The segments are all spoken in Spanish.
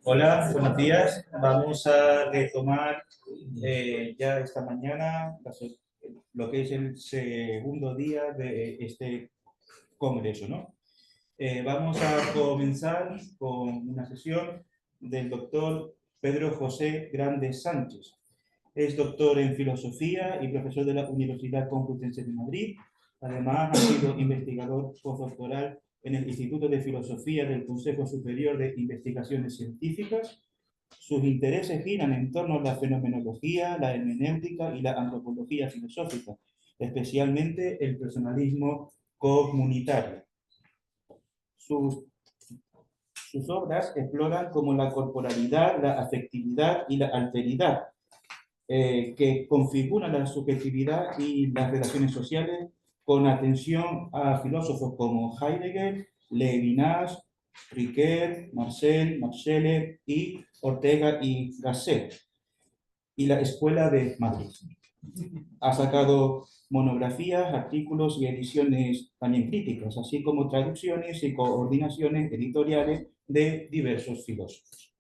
Hola, buenos días. Vamos a retomar ya esta mañana lo que es el segundo día de este congreso, ¿no? Vamos a comenzar con una sesión del doctor Pedro José Grandes Sánchez. Es doctor en filosofía y profesor de la Universidad Complutense de Madrid. Además, ha sido investigador postdoctoral en el Instituto de Filosofía del Consejo Superior de Investigaciones Científicas. Sus intereses giran en torno a la fenomenología, la hermenéutica y la antropología filosófica, especialmente el personalismo comunitario. Sus obras exploran como la corporalidad, la afectividad y la alteridad, que configuran la subjetividad y las relaciones sociales con atención a filósofos como Heidegger, Levinas, Ricoeur, Marcel y Ortega y Gasset, y la Escuela de Madrid. Ha sacado monografías, artículos y ediciones también críticas, así como traducciones y coordinaciones editoriales de diversos filósofos.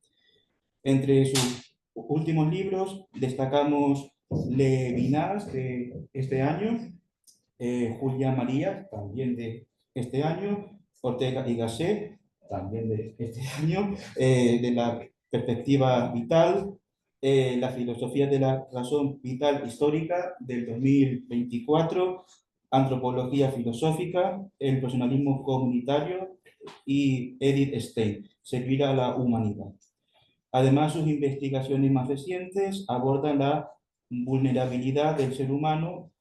Entre sus últimos libros destacamos Levinas de este año, Julia María, también de este año, Ortega y Gasset, también de este año, de la perspectiva vital, la filosofía de la razón vital histórica del 2024, antropología filosófica, el personalismo comunitario y Edith Stein, servir a la humanidad. Además, sus investigaciones más recientes abordan la vulnerabilidad del ser humano,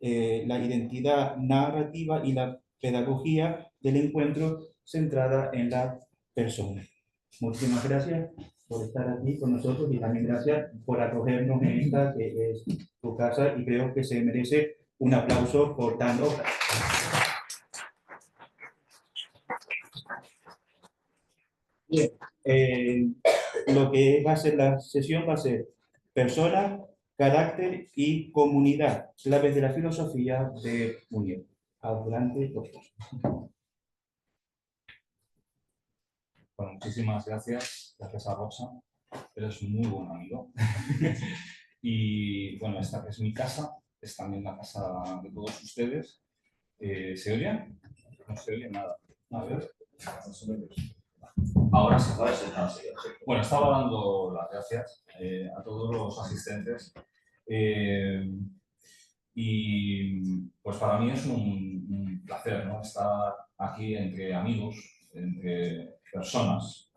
la identidad narrativa y la pedagogía del encuentro centrada en la persona. Muchísimas gracias por estar aquí con nosotros y también gracias por acogernos en esta que es tu casa y creo que se merece un aplauso por tan obra. Bien, lo que va a ser la sesión va a ser persona, carácter y comunidad, claves de la filosofía de Unión. Adelante, doctor. Bueno, muchísimas gracias. Gracias a Rosa. Eres un muy buen amigo. Y bueno, esta es mi casa. Es también la casa de todos ustedes. ¿Se oye? No se oye nada. A ver. Ahora sí, ahora sí. Bueno, estaba dando las gracias a todos los asistentes. Y pues para mí es un placer, ¿no? Estar aquí entre amigos, entre personas.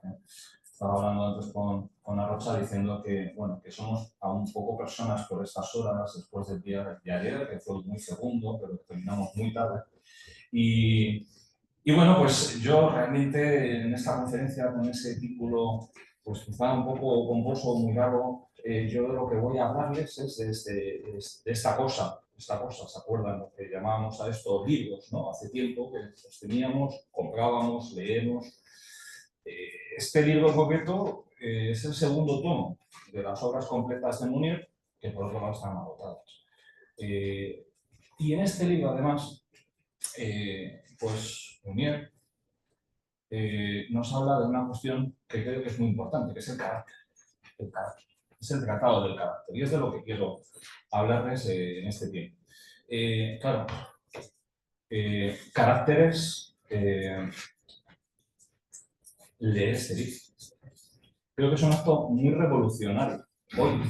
Estaba hablando antes con Arrocha diciendo que, bueno, que somos aún poco personas por estas horas después del día de ayer, que fue muy segundo, pero terminamos muy tarde. Y bueno, pues yo realmente en esta conferencia con ese título pues quizá un poco pomposo, muy raro, yo de lo que voy a hablarles es de esta cosa, ¿se acuerdan? Lo que llamábamos a esto libros, ¿no? Hace tiempo que los teníamos, comprábamos, leemos. Este libro en concreto es el segundo tomo de las obras completas de Munier, que por otro lado están agotadas. Y en este libro, además, pues Munier nos habla de una cuestión que creo que es muy importante, que es el carácter. El carácter. Es el tratado del carácter. Y es de lo que quiero hablarles en este tiempo. Claro, caracteres leer este libro. Creo que es un acto muy revolucionario hoy,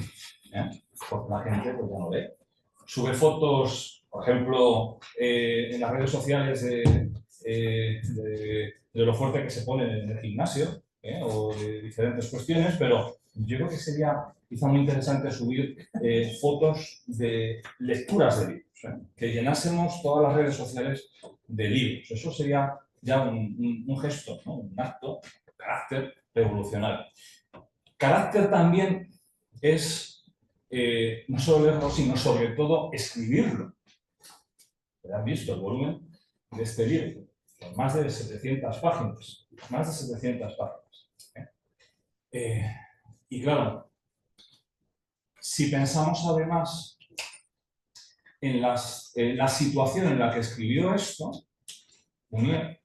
porque la gente pues, ya no lee. Sube fotos, por ejemplo, en las redes sociales de lo fuerte que se pone en el gimnasio, o de diferentes cuestiones, pero yo creo que sería quizá muy interesante subir fotos de lecturas de libros, que llenásemos todas las redes sociales de libros. Eso sería ya un gesto, ¿no? Un acto, de carácter revolucionario. Carácter también es no solo leerlo, sino sobre todo escribirlo. ¿Han visto el volumen de este libro? Con más de 700 páginas. Más de 700 páginas. Y claro, si pensamos además en la situación en la que escribió esto, Munier,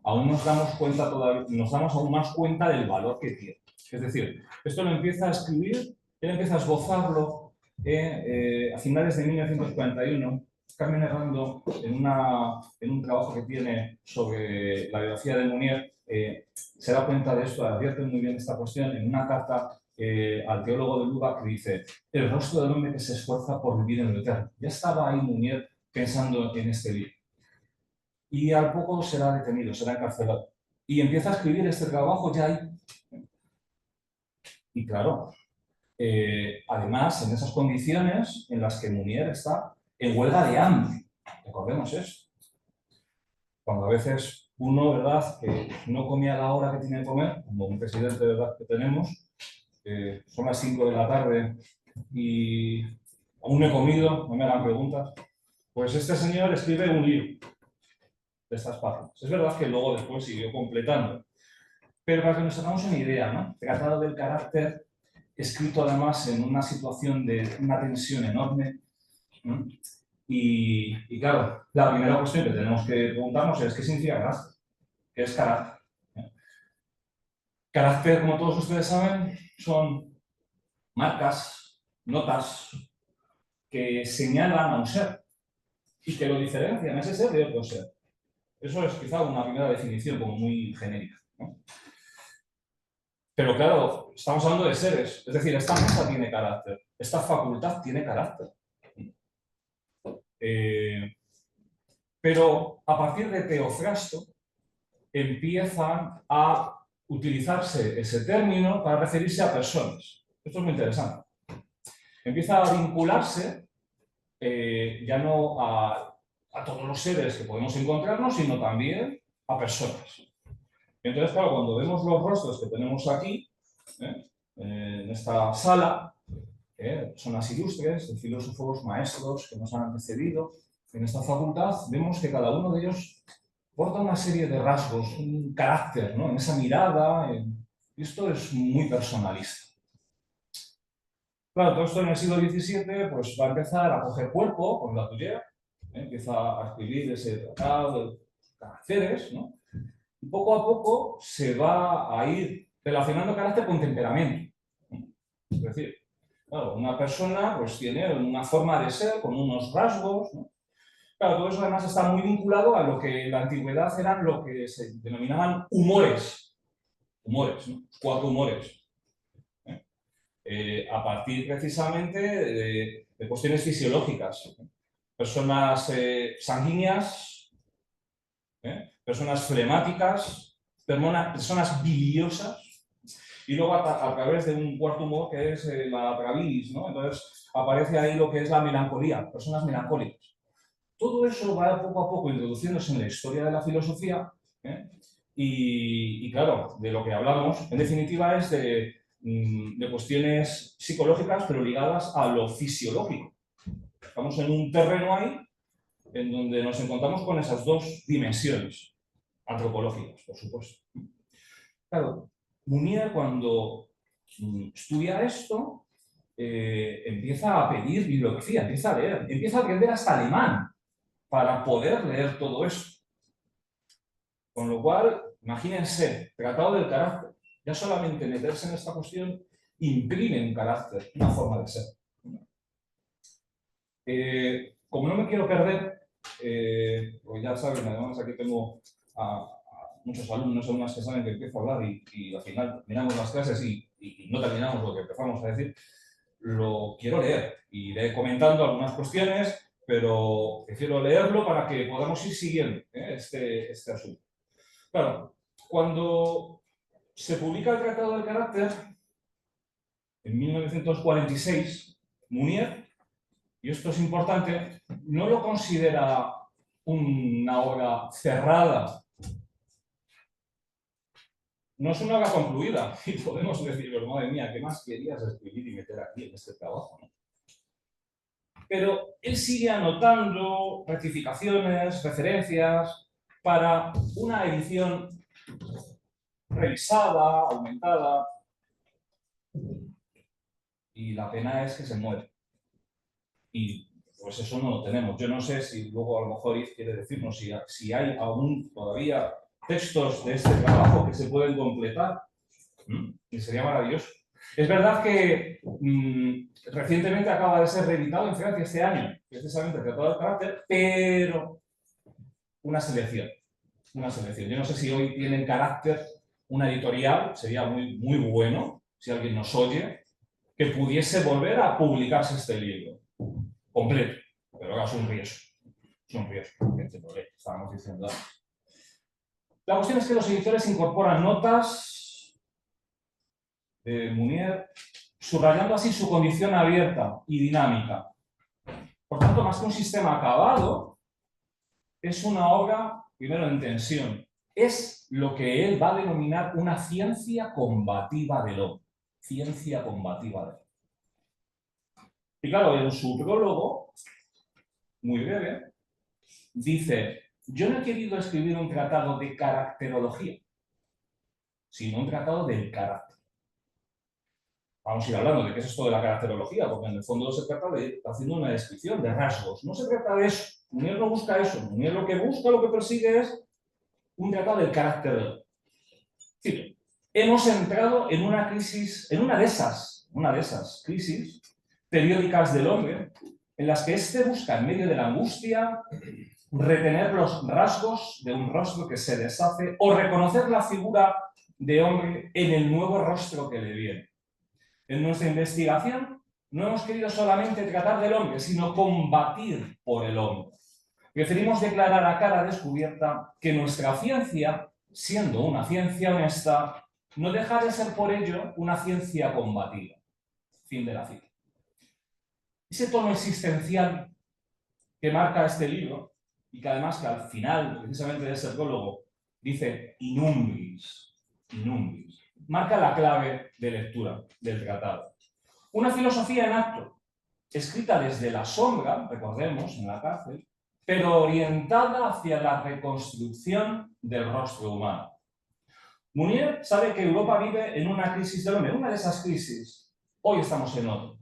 aún nos damos cuenta todavía, nos damos aún más cuenta del valor que tiene. Es decir, esto lo empieza a escribir, él empieza a esbozarlo a finales de 1941, Carmen Herrando, en un trabajo que tiene sobre la biografía de Munier, se da cuenta de esto, advierte muy bien esta cuestión en una carta al teólogo de Lubac que dice: el rostro del hombre que se esfuerza por vivir en lo eterno. Ya estaba ahí Munier pensando en este libro. Y al poco será detenido, será encarcelado. Y empieza a escribir este trabajo ya ahí. Y claro, además, en esas condiciones en las que Munier está en huelga de hambre. Recordemos eso. Cuando a veces uno, ¿verdad?, que no comía a la hora que tiene que comer, como un presidente, ¿verdad?, que tenemos, son las 5 de la tarde y aún no he comido, no me hagan preguntas. Pues este señor escribe un libro de estas páginas. Es verdad que luego después siguió completando. Pero para que nos hagamos una idea, ¿no? Tratado del carácter, escrito además en una situación de una tensión enorme. ¿No? Y claro, la primera cuestión que tenemos que preguntarnos es: ¿qué significa carácter? ¿Qué es carácter? Carácter, como todos ustedes saben, son marcas, notas que señalan a un ser y que lo diferencian a ese ser de otro ser. Eso es quizá una primera definición como muy genérica, ¿no? Pero claro, estamos hablando de seres, es decir, esta mesa tiene carácter, esta facultad tiene carácter. Pero a partir de Teofrasto empiezan a utilizarse ese término para referirse a personas. Esto es muy interesante. Empieza a vincularse ya no a todos los seres que podemos encontrarnos, sino también a personas. Entonces, claro, cuando vemos los rostros que tenemos aquí, en esta sala, personas ilustres, de filósofos, maestros que nos han antecedido en esta facultad, vemos que cada uno de ellos porta una serie de rasgos, un carácter, ¿no?, en esa mirada, y esto es muy personalista. Claro, todo esto en el siglo XVII pues, va a empezar a coger cuerpo con la Latour, empieza a escribir ese tratado de caracteres, ¿no? Y poco a poco se va a ir relacionando carácter con temperamento. Es decir, claro, una persona pues, tiene una forma de ser con unos rasgos, ¿no? Claro, todo eso además está muy vinculado a lo que en la antigüedad eran lo que se denominaban humores. Humores, ¿no? 4 humores. A partir precisamente de cuestiones fisiológicas. Personas sanguíneas, personas flemáticas, personas biliosas, y luego a través de un cuarto humor que es la gravilis, ¿no? Entonces aparece ahí lo que es la melancolía, personas melancólicas. Todo eso va poco a poco introduciéndose en la historia de la filosofía, y claro, de lo que hablamos, en definitiva, es de cuestiones psicológicas, pero ligadas a lo fisiológico. Estamos en un terreno ahí en donde nos encontramos con esas dos dimensiones antropológicas, por supuesto. Claro, Munier, cuando estudia esto, empieza a pedir bibliografía, empieza a leer, empieza a aprender hasta alemán para poder leer todo esto. Con lo cual, imagínense, tratado del carácter. Ya solamente meterse en esta cuestión imprime un carácter, una forma de ser. Como no me quiero perder, pues ya saben, además aquí tengo a muchos alumnos que saben que empiezo a hablar y al final terminamos las clases y no terminamos lo que empezamos a decir, lo quiero leer. Iré comentando algunas cuestiones, pero prefiero leerlo para que podamos ir siguiendo este asunto. Claro, cuando se publica el Tratado del Carácter, en 1946, Munier, y esto es importante, no lo considera una obra cerrada. No es una obra concluida. Y podemos decir, pero madre mía, ¿qué más querías escribir y meter aquí en este trabajo, ¿no? Pero él sigue anotando rectificaciones, referencias, para una edición revisada, aumentada. Y la pena es que se muere. Y pues eso no lo tenemos. Yo no sé si luego a lo mejor Yves quiere decirnos si hay aún todavía textos de este trabajo que se pueden completar. Y sería maravilloso. Es verdad que recientemente acaba de ser reeditado en Francia este año, precisamente el Tratado del Carácter, pero una selección. Una selección. Yo no sé si hoy tienen Carácter una editorial, sería muy, muy bueno, si alguien nos oye, que pudiese volver a publicarse este libro completo. Pero claro, es un riesgo. Es un riesgo, estábamos diciendo antes. La cuestión es que los editores incorporan notas de Munier, subrayando así su condición abierta y dinámica. Por tanto, más que un sistema acabado, es una obra, primero, en tensión. Es lo que él va a denominar una ciencia combativa del hombre. Ciencia combativa del hombre. Y claro, en su prólogo, muy breve, dice: yo no he querido escribir un tratado de caracterología, sino un tratado del carácter. Vamos a ir hablando de qué es esto de la caracterología, porque en el fondo se trata de ir haciendo una descripción de rasgos. No se trata de eso. Munier no busca eso. Munier lo que busca, lo que persigue es un tratado del carácter del hombre. Cito: hemos entrado en una crisis, en una de esas crisis periódicas del hombre, en las que éste busca, en medio de la angustia, retener los rasgos de un rostro que se deshace o reconocer la figura de hombre en el nuevo rostro que le viene. En nuestra investigación no hemos querido solamente tratar del hombre, sino combatir por el hombre. Preferimos declarar a cara descubierta que nuestra ciencia, siendo una ciencia honesta, no deja de ser por ello una ciencia combativa. Fin de la cita. Ese tono existencial que marca este libro, y que además que al final, precisamente de ese prólogo, dice inumbris, marca la clave de lectura del tratado. Una filosofía en acto, escrita desde la sombra, recordemos, en la cárcel, pero orientada hacia la reconstrucción del rostro humano. Munier sabe que Europa vive en una crisis del hombre, una de esas crisis. Hoy estamos en otra.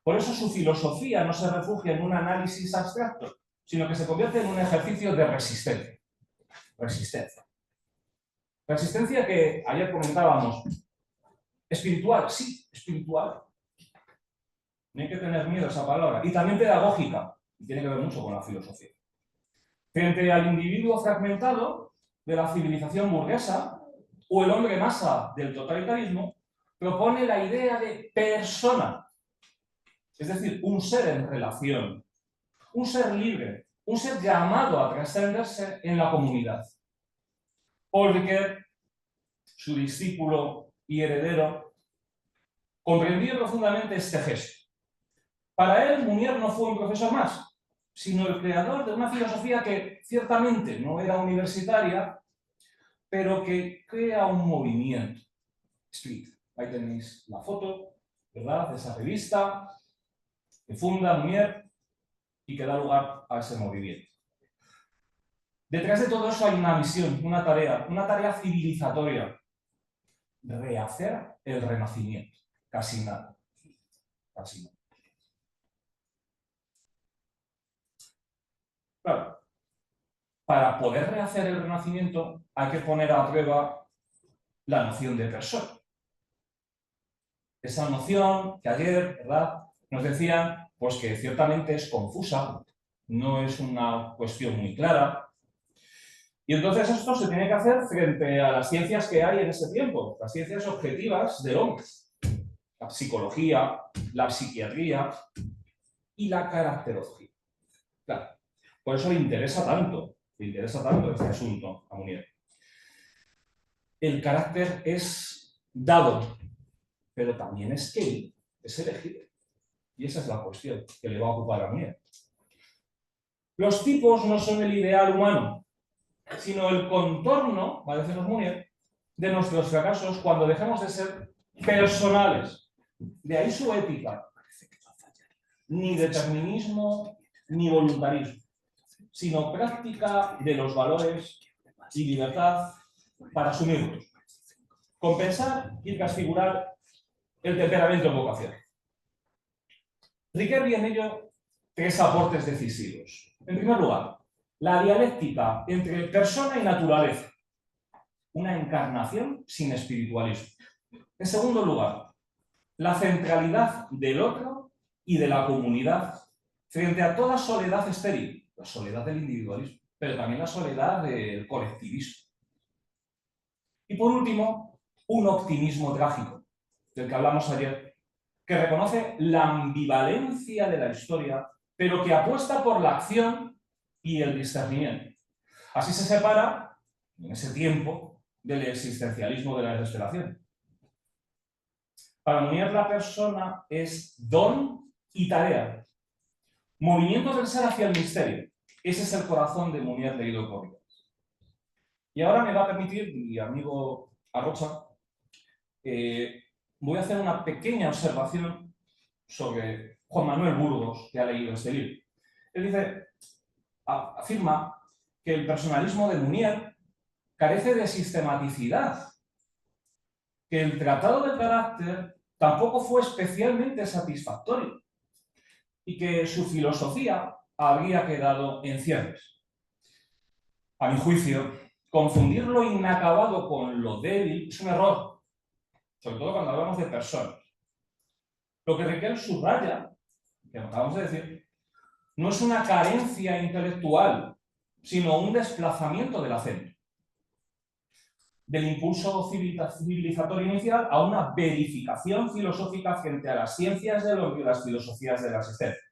Por eso su filosofía no se refugia en un análisis abstracto, sino que se convierte en un ejercicio de resistencia. Resistencia que ayer comentábamos. Espiritual, sí, espiritual. No hay que tener miedo a esa palabra. Y también pedagógica, y tiene que ver mucho con la filosofía. Frente al individuo fragmentado de la civilización burguesa o el hombre masa del totalitarismo, propone la idea de persona. Es decir, un ser en relación, un ser libre, un ser llamado a trascenderse en la comunidad. Paul Ricoeur, su discípulo y heredero, comprendió profundamente este gesto. Para él, Munier no fue un profesor más, sino el creador de una filosofía que ciertamente no era universitaria, pero que crea un movimiento. Street. Ahí tenéis la foto, ¿verdad?, de esa revista que funda Munier y que da lugar a ese movimiento. Detrás de todo eso hay una misión, una tarea civilizatoria. Rehacer el Renacimiento. Casi nada. Casi nada. Claro, para poder rehacer el Renacimiento hay que poner a prueba la noción de persona. Esa noción que ayer, ¿verdad?, nos decían pues que ciertamente es confusa, no es una cuestión muy clara. Y entonces esto se tiene que hacer frente a las ciencias que hay en ese tiempo, las ciencias objetivas del hombre. La psicología, la psiquiatría y la caracterología. Claro, por eso le interesa tanto este asunto a Munier. El carácter es dado, pero también es que es elegido. Y esa es la cuestión que le va a ocupar a Munier. Los tipos no son el ideal humano, sino el contorno, va a decirnos Munier, de nuestros fracasos cuando dejemos de ser personales. De ahí su ética. Ni determinismo, ni voluntarismo, sino práctica de los valores y libertad para asumirlos. Compensar y transfigurar el temperamento en vocación. Ricoeur ve en ello tres aportes decisivos. En primer lugar, la dialéctica entre persona y naturaleza. una encarnación sin espiritualismo. En segundo lugar, la centralidad del otro y de la comunidad frente a toda soledad estéril, la soledad del individualismo, pero también la soledad del colectivismo. Y por último, un optimismo trágico, del que hablamos ayer, que reconoce la ambivalencia de la historia, pero que apuesta por la acción y el discernimiento. Así se separa, en ese tiempo, del existencialismo de la desesperación. Para Munier la persona es don y tarea, movimiento del ser hacia el misterio. Ese es el corazón de Munier leído por Rivas. Y ahora me va a permitir, mi amigo Arrocha, voy a hacer una pequeña observación sobre Juan Manuel Burgos, que ha leído este libro. Él dice, afirma que el personalismo de Munier carece de sistematicidad, que el tratado de carácter tampoco fue especialmente satisfactorio y que su filosofía habría quedado en cierres. A mi juicio, confundir lo inacabado con lo débil es un error, sobre todo cuando hablamos de personas. Lo que Riquel subraya, que acabamos de decir, no es una carencia intelectual, sino un desplazamiento del acento, del impulso civilizatorio inicial a una verificación filosófica frente a las ciencias de y las filosofías de la existencia.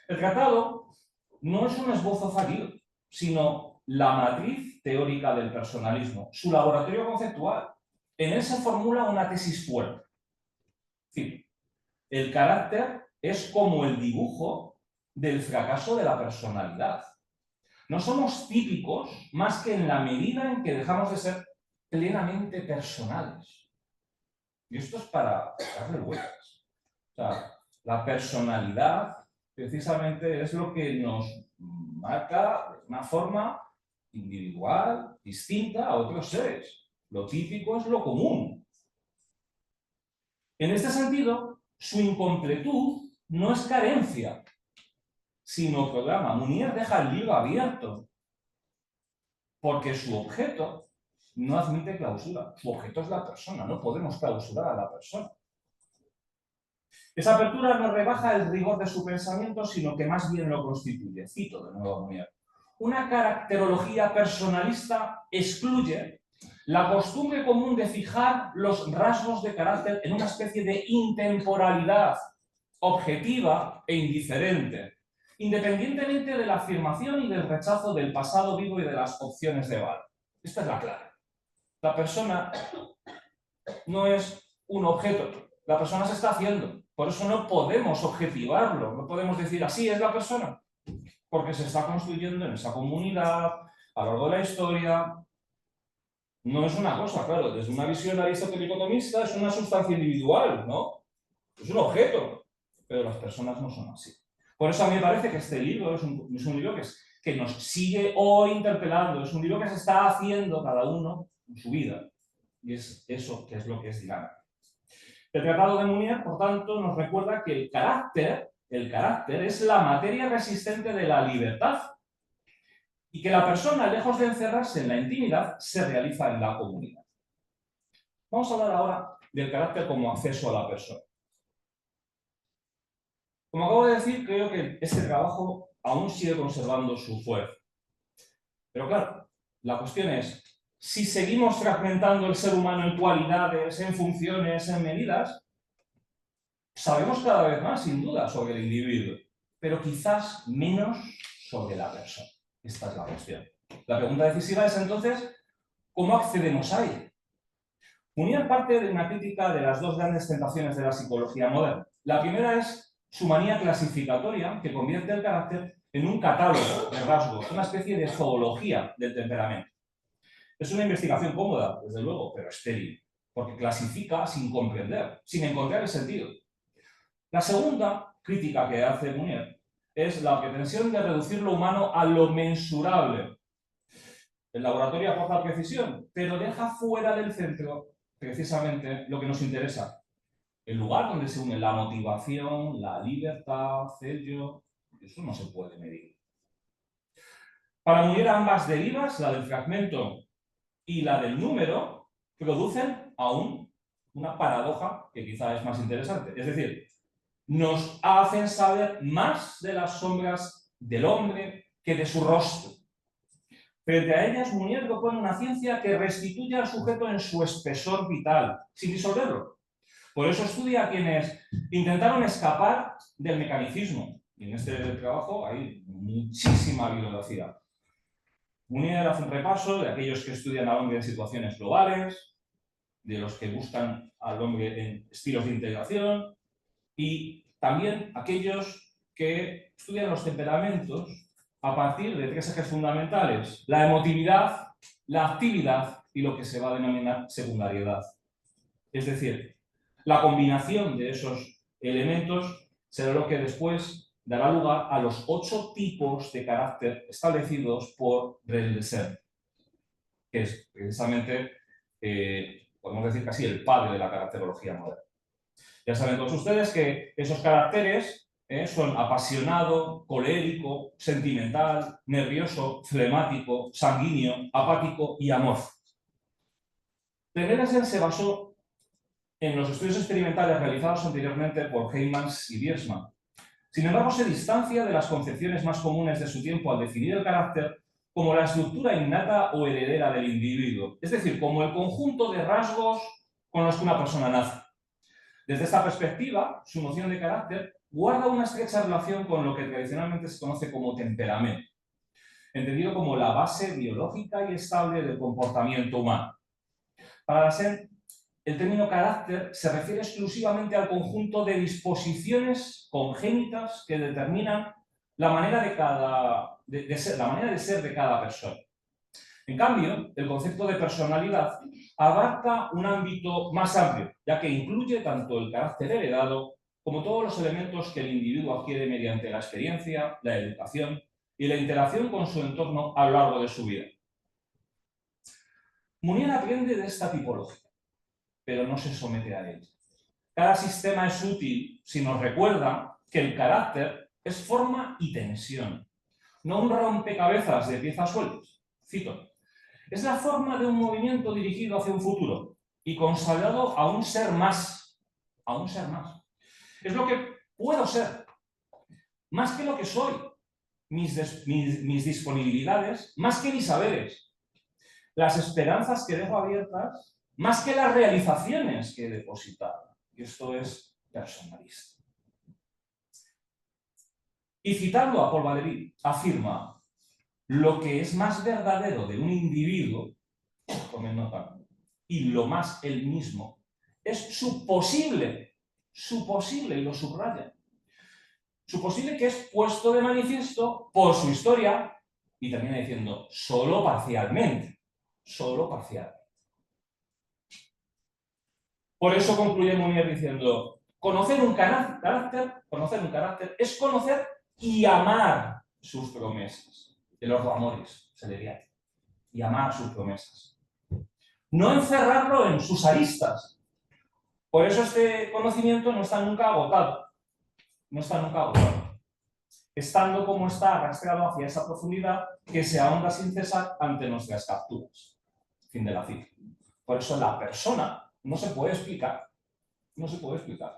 El tratado no es un esbozo fallido, sino la matriz teórica del personalismo, su laboratorio conceptual. En él se formula una tesis fuerte. Es decir, el carácter es como el dibujo del fracaso de la personalidad. No somos típicos más que en la medida en que dejamos de ser plenamente personales. Y esto es para darle vueltas. O sea, la personalidad precisamente es lo que nos marca de una forma individual, distinta a otros seres. Lo típico es lo común. En este sentido, su incompletud no es carencia, sino programa. Munier deja el libro abierto, porque su objeto no admite clausura. Su objeto es la persona, no podemos clausurar a la persona. Esa apertura no rebaja el rigor de su pensamiento, sino que más bien lo constituye. Cito de nuevo a Munier. Una caracterología personalista excluye la costumbre común de fijar los rasgos de carácter en una especie de intemporalidad objetiva e indiferente, independientemente de la afirmación y del rechazo del pasado vivo y de las opciones de valor. Esta es la clave. La persona no es un objeto, la persona se está haciendo. Por eso no podemos objetivarlo, no podemos decir así es la persona, porque se está construyendo en esa comunidad, a lo largo de la historia. No es una cosa, claro, desde una visión aristotélico-tomista es una sustancia individual, ¿no? Es un objeto, pero las personas no son así. Por eso a mí me parece que este libro es un libro que nos sigue hoy interpelando, es un libro que se está haciendo cada uno en su vida. Y es eso que es lo que es dinámico. El Tratado de Munier, por tanto, nos recuerda que el carácter es la materia resistente de la libertad y que la persona, lejos de encerrarse en la intimidad, se realiza en la comunidad. Vamos a hablar ahora del carácter como acceso a la persona. Como acabo de decir, creo que este trabajo aún sigue conservando su fuerza. Pero claro, la cuestión es, si seguimos fragmentando el ser humano en cualidades, en funciones, en medidas, sabemos cada vez más, sin duda, sobre el individuo, pero quizás menos sobre la persona. Esta es la cuestión. La pregunta decisiva es entonces, ¿cómo accedemos a ella? Munier parte de una crítica de las dos grandes tentaciones de la psicología moderna. La primera es su manía clasificatoria, que convierte el carácter en un catálogo de rasgos, una especie de zoología del temperamento. Es una investigación cómoda, desde luego, pero estéril, porque clasifica sin comprender, sin encontrar el sentido. La segunda crítica que hace Munier es la pretensión de reducir lo humano a lo mensurable. El laboratorio aporta precisión, pero deja fuera del centro precisamente lo que nos interesa. El lugar donde se une la motivación, la libertad, el yo, eso no se puede medir. Para Munier ambas derivas, la del fragmento y la del número producen aún una paradoja que quizá es más interesante. Es decir, nos hacen saber más de las sombras del hombre que de su rostro. Frente a ellas, Munier propone una ciencia que restituye al sujeto en su espesor vital, sin disolverlo. Por eso estudia a quienes intentaron escapar del mecanicismo. Y en este trabajo hay muchísima bibliografía. Munier hace un repaso de aquellos que estudian al hombre en situaciones globales, de los que buscan al hombre en estilos de integración, y también aquellos que estudian los temperamentos a partir de tres ejes fundamentales: la emotividad, la actividad y lo que se va a denominar secundariedad. Es decir, la combinación de esos elementos será lo que después dará lugar a los 8 tipos de carácter establecidos por René Desert, que es precisamente, podemos decir casi, el padre de la caracterología moderna. Ya saben todos ustedes que esos caracteres son apasionado, colérico, sentimental, nervioso, flemático, sanguíneo, apático y amorfo. René Desert se basó en los estudios experimentales realizados anteriormente por Heymans y Biersma. Sin embargo, se distancia de las concepciones más comunes de su tiempo al definir el carácter como la estructura innata o heredera del individuo, es decir, como el conjunto de rasgos con los que una persona nace. Desde esta perspectiva, su noción de carácter guarda una estrecha relación con lo que tradicionalmente se conoce como temperamento, entendido como la base biológica y estable del comportamiento humano. Para Lassalle, el término carácter se refiere exclusivamente al conjunto de disposiciones congénitas que determinan la manera de ser de cada persona. En cambio, el concepto de personalidad abarca un ámbito más amplio, ya que incluye tanto el carácter heredado como todos los elementos que el individuo adquiere mediante la experiencia, la educación y la interacción con su entorno a lo largo de su vida. Munier aprende de esta tipología, pero no se somete a ella. Cada sistema es útil si nos recuerda que el carácter es forma y tensión, no un rompecabezas de piezas sueltas. Cito: es la forma de un movimiento dirigido hacia un futuro y consagrado a un ser más. A un ser más. Es lo que puedo ser, más que lo que soy, mis disponibilidades, más que mis saberes, las esperanzas que dejo abiertas, más que las realizaciones que he depositado. Y esto es personalista. Y citando a Paul Valéry, afirma: lo que es más verdadero de un individuo, tomen nota, y lo más él mismo, es su posible, y lo subraya, su posible, que es puesto de manifiesto por su historia, y termina diciendo solo parcialmente, solo parcialmente. Por eso concluye Munier diciendo: conocer un carácter es conocer y amar sus promesas. De los amores, se le diría. Y amar sus promesas. No encerrarlo en sus aristas. Por eso este conocimiento no está nunca agotado. No está nunca agotado. Estando como está arrastrado hacia esa profundidad que se ahonda sin cesar ante nuestras capturas. Fin de la cita. Por eso la persona no se puede explicar. No se puede explicar.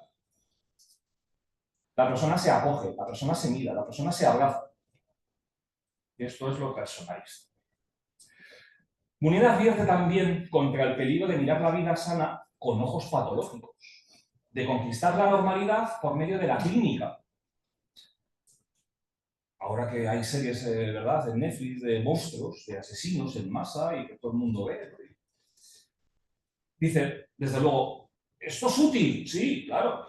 La persona se acoge, la persona se mira, la persona se abraza. Y esto es lo personalista. Munier advierte también contra el peligro de mirar la vida sana con ojos patológicos, de conquistar la normalidad por medio de la clínica. Ahora que hay series, ¿verdad?, en Netflix de monstruos, de asesinos en masa y que todo el mundo ve. Dice, desde luego, ¿esto es útil? Sí, claro.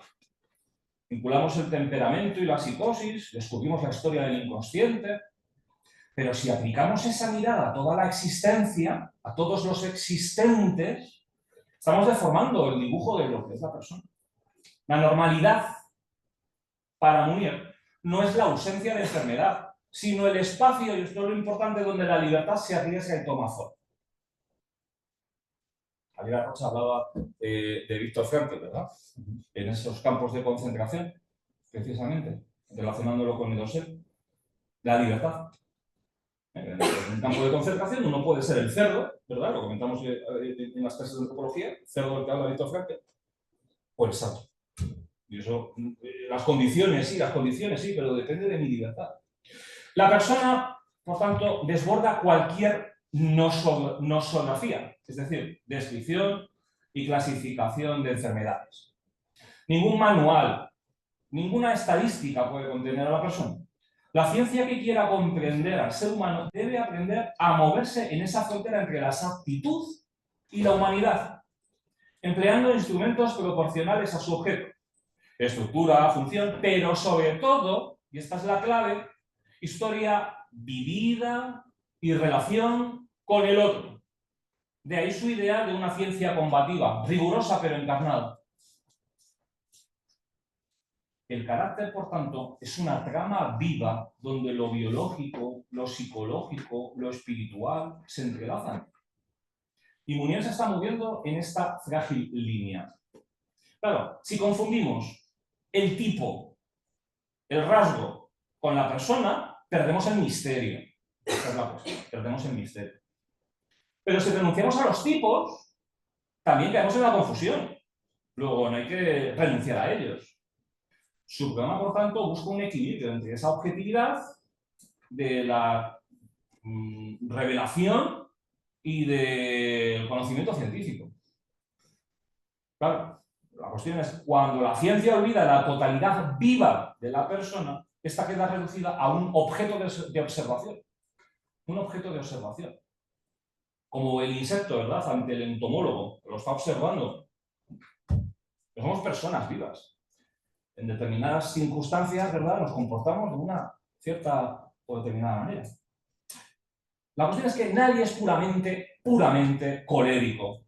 Vinculamos el temperamento y la psicosis, descubrimos la historia del inconsciente, pero si aplicamos esa mirada a toda la existencia, a todos los existentes, estamos deformando el dibujo de lo que es la persona. La normalidad, para Munier, no es la ausencia de enfermedad, sino el espacio, y esto es lo importante, donde la libertad se arriesga y toma forma. Javier Rocha hablaba de Víctor Frankl, ¿verdad? En esos campos de concentración, precisamente, relacionándolo con el dossier. La libertad. En el campo de concentración uno puede ser el cerdo, ¿verdad? Lo comentamos en las clases de antropología, el cerdo del que habla Víctor Frankl, o el santo. Y eso, las condiciones sí, pero depende de mi libertad. La persona, por tanto, desborda cualquier nosografía, es decir, descripción y clasificación de enfermedades. Ningún manual, ninguna estadística puede contener a la persona. La ciencia que quiera comprender al ser humano debe aprender a moverse en esa frontera entre la exactitud y la humanidad, empleando instrumentos proporcionales a su objeto. Estructura, función, pero sobre todo, y esta es la clave, historia vivida y relación con el otro. De ahí su idea de una ciencia combativa, rigurosa pero encarnada. El carácter, por tanto, es una trama viva donde lo biológico, lo psicológico, lo espiritual se entrelazan. Y Munier se está moviendo en esta frágil línea. Claro, si confundimos el tipo, el rasgo, con la persona, perdemos el misterio. Esta es la cuestión, perdemos el misterio. Pero si renunciamos a los tipos, también caemos en la confusión. Luego no hay que renunciar a ellos. Su programa, por tanto, busca un equilibrio entre esa objetividad de la revelación y del conocimiento científico. Claro, la cuestión es, cuando la ciencia olvida la totalidad viva de la persona, esta queda reducida a un objeto de observación. Un objeto de observación. Como el insecto, ¿verdad? Ante el entomólogo, que lo está observando. Pero somos personas vivas. En determinadas circunstancias, ¿verdad? Nos comportamos de una cierta o determinada manera. La cuestión es que nadie es puramente colérico,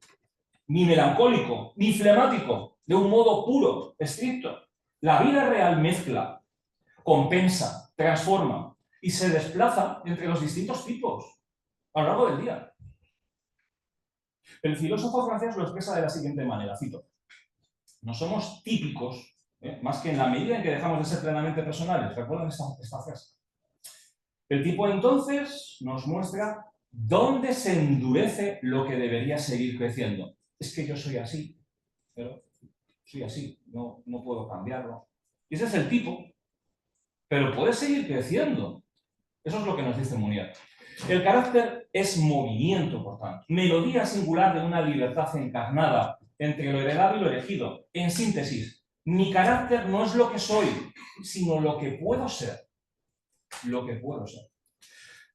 ni melancólico, ni flemático, de un modo puro, estricto. La vida real mezcla, compensa, transforma y se desplaza entre los distintos tipos a lo largo del día. El filósofo francés lo expresa de la siguiente manera, cito: no somos típicos, más que en la medida en que dejamos de ser plenamente personales. ¿Recuerdan esta frase? El tipo entonces nos muestra dónde se endurece lo que debería seguir creciendo. Es que yo soy así, pero soy así, no puedo cambiarlo. Y ese es el tipo, pero puede seguir creciendo. Eso es lo que nos dice Munier. El carácter es movimiento, por tanto, melodía singular de una libertad encarnada entre lo heredado y lo elegido. En síntesis, mi carácter no es lo que soy, sino lo que puedo ser. Lo que puedo ser.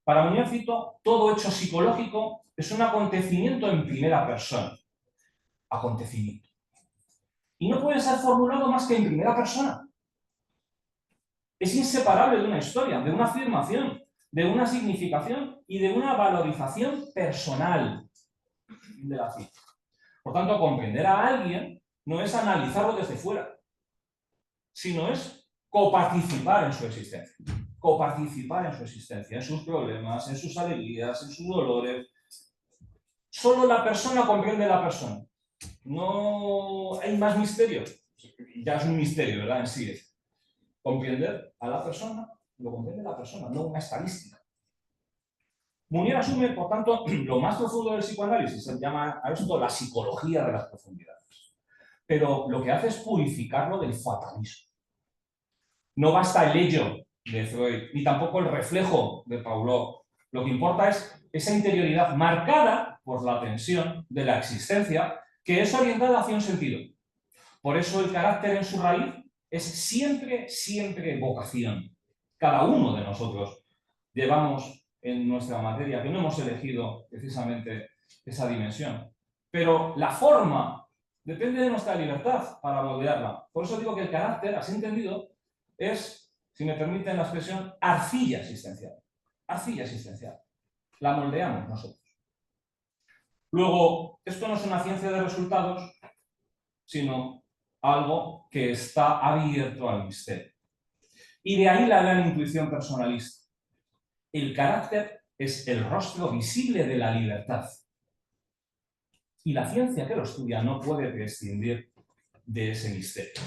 Para Munier, cito, todo hecho psicológico es un acontecimiento en primera persona. Acontecimiento. Y no puede ser formulado más que en primera persona. Es inseparable de una historia, de una afirmación, de una significación y de una valorización personal de la cita. Por tanto, comprender a alguien no es analizarlo desde fuera, sino es coparticipar en su existencia. Coparticipar en su existencia, en sus problemas, en sus alegrías, en sus dolores. Solo la persona comprende a la persona. No hay más misterio. Ya es un misterio, ¿verdad? En sí es. Comprender a la persona, lo comprende la persona, no una estadística. Munier asume, por tanto, lo más profundo del psicoanálisis, se llama a esto la psicología de las profundidades. Pero lo que hace es purificarlo del fatalismo. No basta el ello de Freud, ni tampoco el reflejo de Pavlov. Lo que importa es esa interioridad marcada por la tensión de la existencia, que es orientada hacia un sentido. Por eso el carácter en su raíz es siempre vocación. Cada uno de nosotros llevamos en nuestra materia, que no hemos elegido precisamente esa dimensión. Pero la forma depende de nuestra libertad para moldearla. Por eso digo que el carácter, así entendido, es, si me permiten la expresión, arcilla existencial. Arcilla existencial. La moldeamos nosotros. Luego, esto no es una ciencia de resultados, sino algo que está abierto al misterio. Y de ahí la gran intuición personalista. El carácter es el rostro visible de la libertad. Y la ciencia que lo estudia no puede prescindir de ese misterio.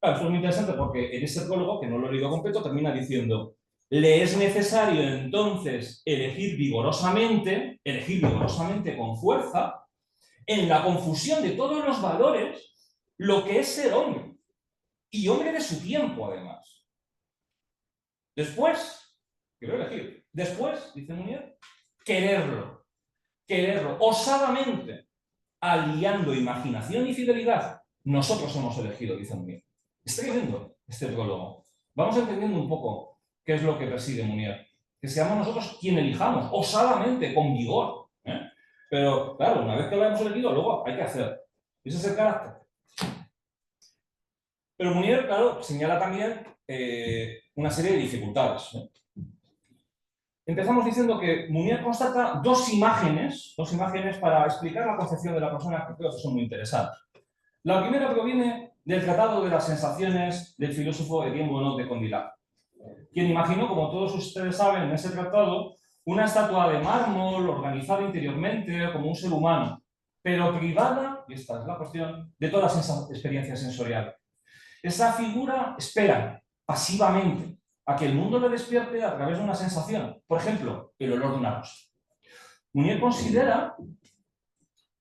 Claro, esto es muy interesante porque en ese prólogo, que no lo he leído completo, termina diciendo: Le es necesario entonces elegir vigorosamente con fuerza, en la confusión de todos los valores, lo que es ser hombre. Y hombre de su tiempo, además. Después, quiero elegir, después, dice Munier, quererlo, osadamente, aliando imaginación y fidelidad. Nosotros hemos elegido, dice Munier. Estoy viendo este prólogo. Vamos entendiendo un poco qué es lo que persigue Munier. Que seamos nosotros quien elijamos, osadamente, con vigor. Pero, claro, una vez que lo hemos elegido, luego hay que hacer. Ese es el carácter. Pero Munier, claro, señala también una serie de dificultades. Empezamos diciendo que Munier constata dos imágenes para explicar la concepción de la persona que creo que son muy interesantes. La primera proviene del Tratado de las Sensaciones del filósofo Étienne Bonnot de Condillac, quien imaginó, como todos ustedes saben, en ese tratado, una estatua de mármol organizada interiormente como un ser humano, pero privada, y esta es la cuestión, de todas esas experiencias sensoriales. Esa figura espera pasivamente a que el mundo le despierte a través de una sensación, por ejemplo, el olor de una rosa. Munier considera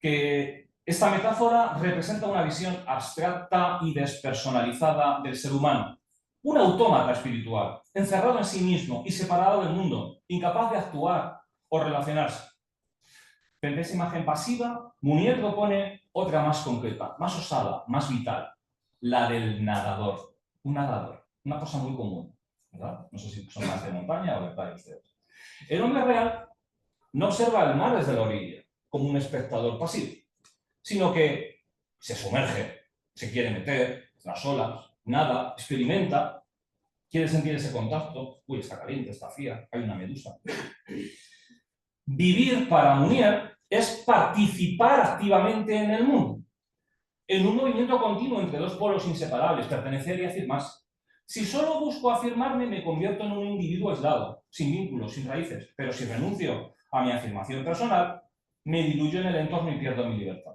que esta metáfora representa una visión abstracta y despersonalizada del ser humano, un autómata espiritual, encerrado en sí mismo y separado del mundo, incapaz de actuar o relacionarse. Frente a esa imagen pasiva, Munier propone otra más concreta, más osada, más vital, la del nadador. Un nadador, una cosa muy común, ¿verdad? No sé si son más de montaña o de playa ustedes. El hombre real no observa el mar desde la orilla, como un espectador pasivo, sino que se sumerge, se quiere meter, las olas, nada, experimenta, quiere sentir ese contacto. Uy, está caliente, está fría, hay una medusa. Vivir para Munier es participar activamente en el mundo, en un movimiento continuo entre dos polos inseparables, pertenecer y afirmarse. Si solo busco afirmarme, me convierto en un individuo aislado, sin vínculos, sin raíces, pero si renuncio a mi afirmación personal, me diluyo en el entorno y pierdo mi libertad.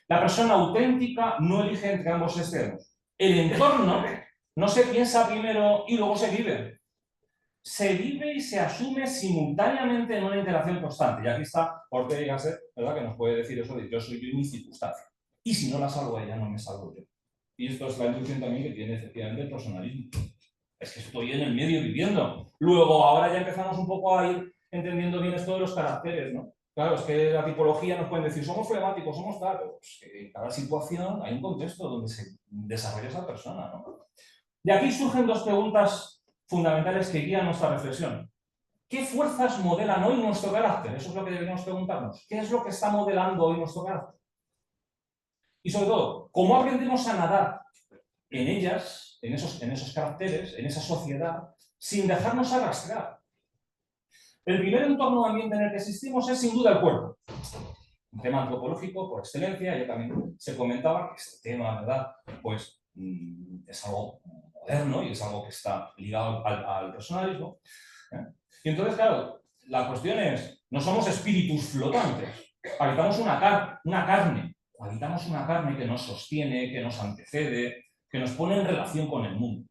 La persona auténtica no elige entre ambos extremos. El entorno no se piensa primero y luego se vive. Se vive y se asume simultáneamente en una interacción constante. Y aquí está Ortega y Gasset, ¿verdad?, que nos puede decir eso de yo soy yo y mi circunstancia. Y si no la salvo ella, no me salvo yo. Y esto es la intuición también que tiene efectivamente el personalismo. Es que estoy en el medio viviendo. Luego, ahora ya empezamos un poco a ir entendiendo bien esto de los caracteres, ¿no? Claro, es que la tipología nos pueden decir, somos flemáticos, somos tal, pero pues, en cada situación hay un contexto donde se desarrolla esa persona, ¿no? Y aquí surgen dos preguntas fundamentales que guían nuestra reflexión. ¿Qué fuerzas modelan hoy nuestro carácter? Eso es lo que deberíamos preguntarnos. ¿Qué es lo que está modelando hoy nuestro carácter? Y sobre todo, ¿cómo aprendemos a nadar en ellas, en esos caracteres, en esa sociedad, sin dejarnos arrastrar? El primer entorno ambiente en el que existimos es sin duda el cuerpo. Un tema antropológico por excelencia. Ya también se comentaba que este tema, ¿verdad?, pues es algo moderno y es algo que está ligado al personalismo. Y entonces, claro, la cuestión es, no somos espíritus flotantes, habitamos una carne, habitamos una carne que nos sostiene, que nos antecede, que nos pone en relación con el mundo.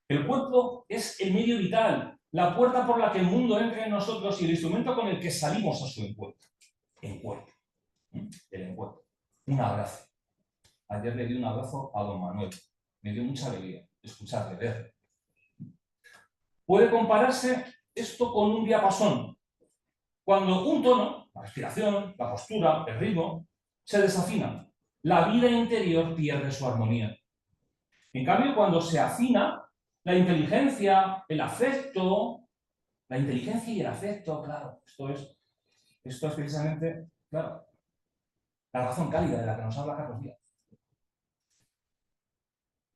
El cuerpo es el medio vital, la puerta por la que el mundo entra en nosotros y el instrumento con el que salimos a su encuentro. Encuentro. El encuentro. Un abrazo. Ayer le di un abrazo a don Manuel. Me dio mucha alegría escucharle, verle. Puede compararse esto con un diapasón. Cuando un tono, la respiración, la postura, el ritmo, se desafinan, la vida interior pierde su armonía. En cambio, cuando se afina, la inteligencia, el afecto, la inteligencia y el afecto, claro, esto es precisamente, claro, la razón cálida de la que nos habla Carlos Díaz.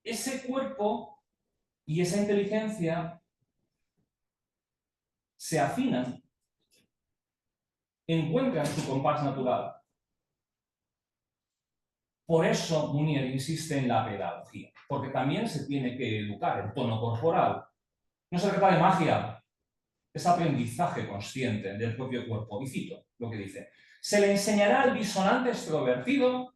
Ese cuerpo y esa inteligencia se afinan, encuentran su compás natural. Por eso Munier insiste en la pedagogía, porque también se tiene que educar el tono corporal. No se trata de magia, es aprendizaje consciente del propio cuerpo. Y cito lo que dice: se le enseñará al bisonante extrovertido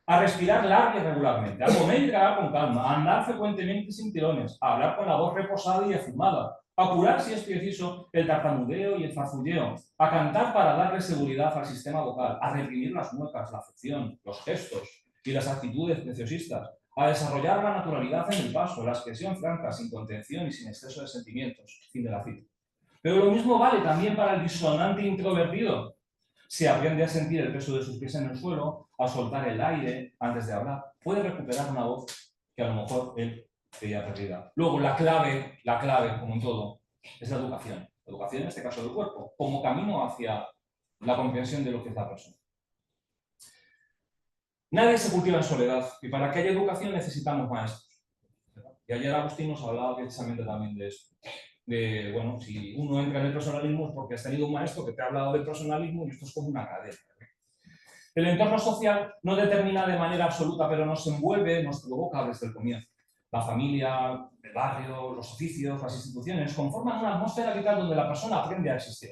a respirar larga y regularmente, a comer y tragar con calma, a andar frecuentemente sin tirones, a hablar con la voz reposada y afumada, a curar, si es preciso, el tartamudeo y el farfulleo, a cantar para darle seguridad al sistema vocal, a reprimir las muecas, la afección, los gestos y las actitudes preciosistas, a desarrollar la naturalidad en el paso, la expresión franca, sin contención y sin exceso de sentimientos. Fin de la cita. Pero lo mismo vale también para el disonante introvertido. Se aprende a sentir el peso de sus pies en el suelo, a soltar el aire antes de hablar, puede recuperar una voz que a lo mejor él tenía perdida. Luego, la clave, como en todo, es la educación. La educación, en este caso, del cuerpo, como camino hacia la comprensión de lo que es la persona. Nadie se cultiva en soledad y para que haya educación necesitamos maestros. Y ayer Agustín nos hablaba precisamente también de esto. De, bueno, si uno entra en el personalismo es porque has tenido un maestro que te ha hablado del personalismo y esto es como una cadena. El entorno social no determina de manera absoluta, pero nos envuelve, nos provoca desde el comienzo. La familia, el barrio, los oficios, las instituciones conforman una atmósfera vital donde la persona aprende a existir.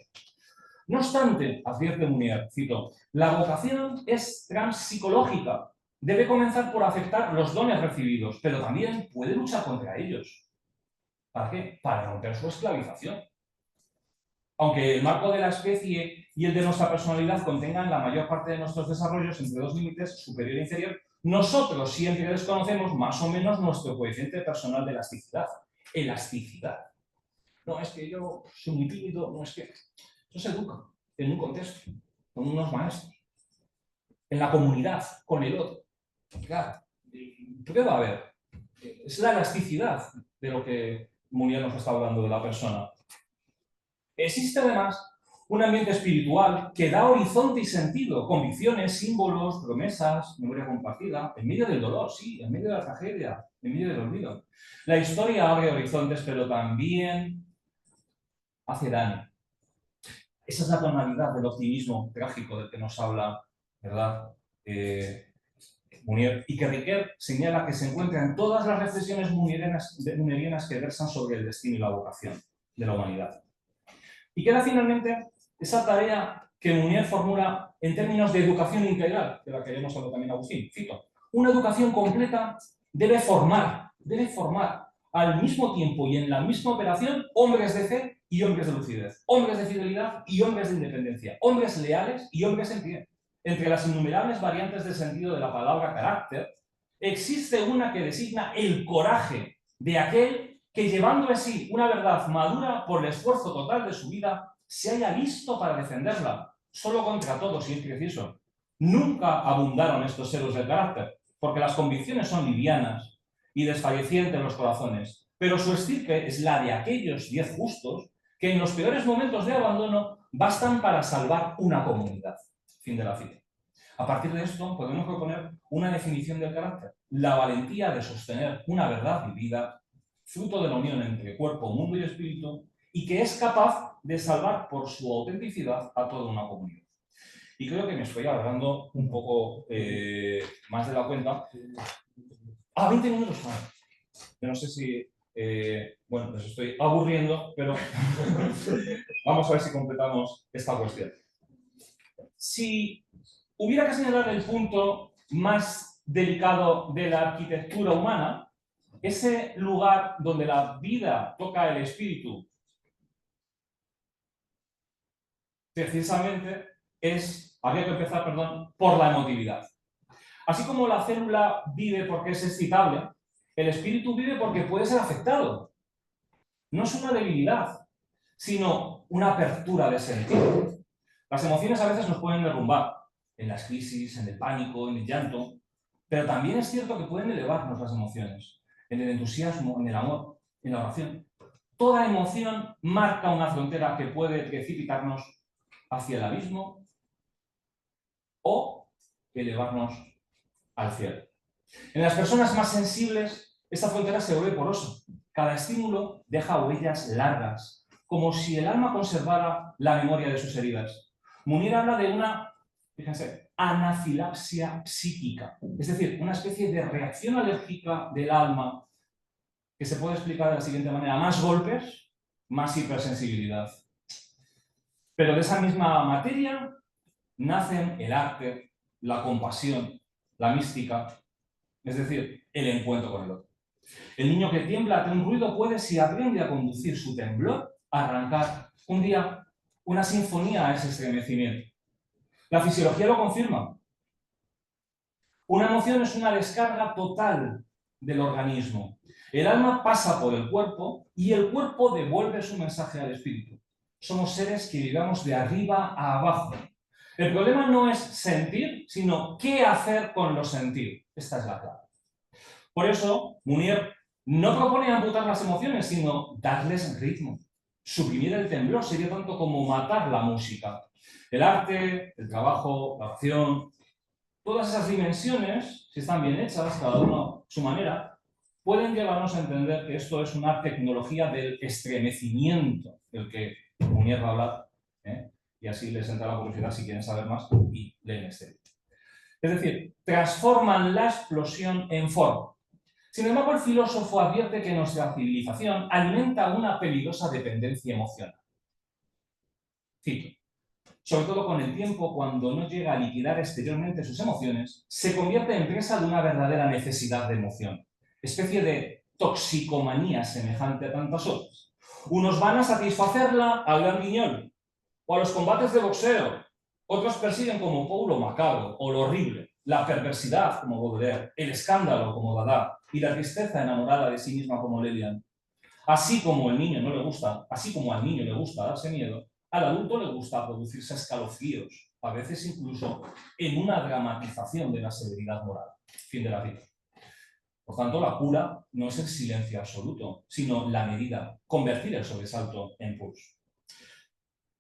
No obstante, advierte Munier, cito, la vocación es transpsicológica. Debe comenzar por aceptar los dones recibidos, pero también puede luchar contra ellos. ¿Para qué? Para romper su esclavización. Aunque el marco de la especie y el de nuestra personalidad contengan la mayor parte de nuestros desarrollos entre dos límites, superior e inferior, nosotros siempre desconocemos más o menos nuestro coeficiente personal de elasticidad. Elasticidad. No, es que yo soy muy tímido, no es que... Eso se educa en un contexto, con unos maestros, en la comunidad, con el otro. Claro, ¿qué va a haber? Es la elasticidad de lo que Munier nos está hablando de la persona. Existe además un ambiente espiritual que da horizonte y sentido, convicciones, símbolos, promesas, memoria compartida, en medio del dolor, sí, en medio de la tragedia, en medio del olvido. La historia abre horizontes, pero también hace daño. Esa es la tonalidad del optimismo trágico del que nos habla, ¿verdad? Munier, y que Riquet señala que se encuentra en todas las reflexiones munierianas que versan sobre el destino y la vocación de la humanidad. Y queda finalmente esa tarea que Munier formula en términos de educación integral, de la que ya nos habló también Agustín. Cito, una educación completa debe formar al mismo tiempo y en la misma operación hombres de fe y hombres de lucidez, hombres de fidelidad y hombres de independencia, hombres leales y hombres en pie. Entre las innumerables variantes del sentido de la palabra carácter, existe una que designa el coraje de aquel que, llevando en sí una verdad madura por el esfuerzo total de su vida, se haya listo para defenderla, solo contra todos si es preciso. Nunca abundaron estos héroes del carácter, porque las convicciones son livianas y desfallecientes en los corazones, pero su estirpe es la de aquellos 10 justos que en los peores momentos de abandono bastan para salvar una comunidad. Fin de la cita. A partir de esto podemos proponer una definición del carácter, la valentía de sostener una verdad vivida, fruto de la unión entre cuerpo, mundo y espíritu, y que es capaz de salvar por su autenticidad a toda una comunidad. Y creo que me estoy alargando un poco más de la cuenta. 20 minutos más. Yo no sé si, bueno, les estoy aburriendo, pero vamos a ver si completamos esta cuestión. Si hubiera que señalar el punto más delicado de la arquitectura humana, ese lugar donde la vida toca el espíritu, precisamente habría que empezar, por la emotividad. Así como la célula vive porque es excitable, el espíritu vive porque puede ser afectado. No es una debilidad, sino una apertura de sentido. Las emociones a veces nos pueden derrumbar, en las crisis, en el pánico, en el llanto, pero también es cierto que pueden elevarnos las emociones, en el entusiasmo, en el amor, en la oración. Toda emoción marca una frontera que puede precipitarnos hacia el abismo o elevarnos al cielo. En las personas más sensibles, esta frontera se vuelve porosa. Cada estímulo deja huellas largas, como si el alma conservara la memoria de sus heridas. Munier habla de una, fíjense, anafilaxia psíquica, es decir, una especie de reacción alérgica del alma que se puede explicar de la siguiente manera: más golpes, más hipersensibilidad. Pero de esa misma materia nacen el arte, la compasión, la mística, es decir, el encuentro con el otro. El niño que tiembla ante un ruido puede, si aprende a conducir su temblor, arrancar un día una sinfonía a ese estremecimiento. La fisiología lo confirma. Una emoción es una descarga total del organismo. El alma pasa por el cuerpo y el cuerpo devuelve su mensaje al espíritu. Somos seres que vivamos de arriba a abajo. El problema no es sentir, sino qué hacer con lo sentir. Esta es la clave. Por eso, Munier no propone amputar las emociones, sino darles ritmo. Suprimir el temblor sería tanto como matar la música. El arte, el trabajo, la acción, todas esas dimensiones, si están bien hechas, cada uno a su manera, pueden llevarnos a entender que esto es una tecnología del estremecimiento, del que Munier va a hablar, y así les entra la curiosidad si quieren saber más y leen este libro. Es decir, transforman la explosión en forma. Sin embargo, el filósofo advierte que nuestra civilización alimenta una peligrosa dependencia emocional. Cito. Sobre todo con el tiempo, cuando no llega a liquidar exteriormente sus emociones, se convierte en presa de una verdadera necesidad de emoción, especie de toxicomanía semejante a tantas otras. Unos van a satisfacerla al gran guiñol o a los combates de boxeo, otros persiguen como Poe lo macabro o lo horrible, la perversidad como Baudelaire, el escándalo como Dada y la tristeza enamorada de sí misma como Lelian. Así como al niño le gusta darse miedo, al adulto le gusta producirse escalofríos, a veces incluso en una dramatización de la severidad moral. Fin de la cita. Por tanto, la cura no es el silencio absoluto, sino la medida, convertir el sobresalto en pulso.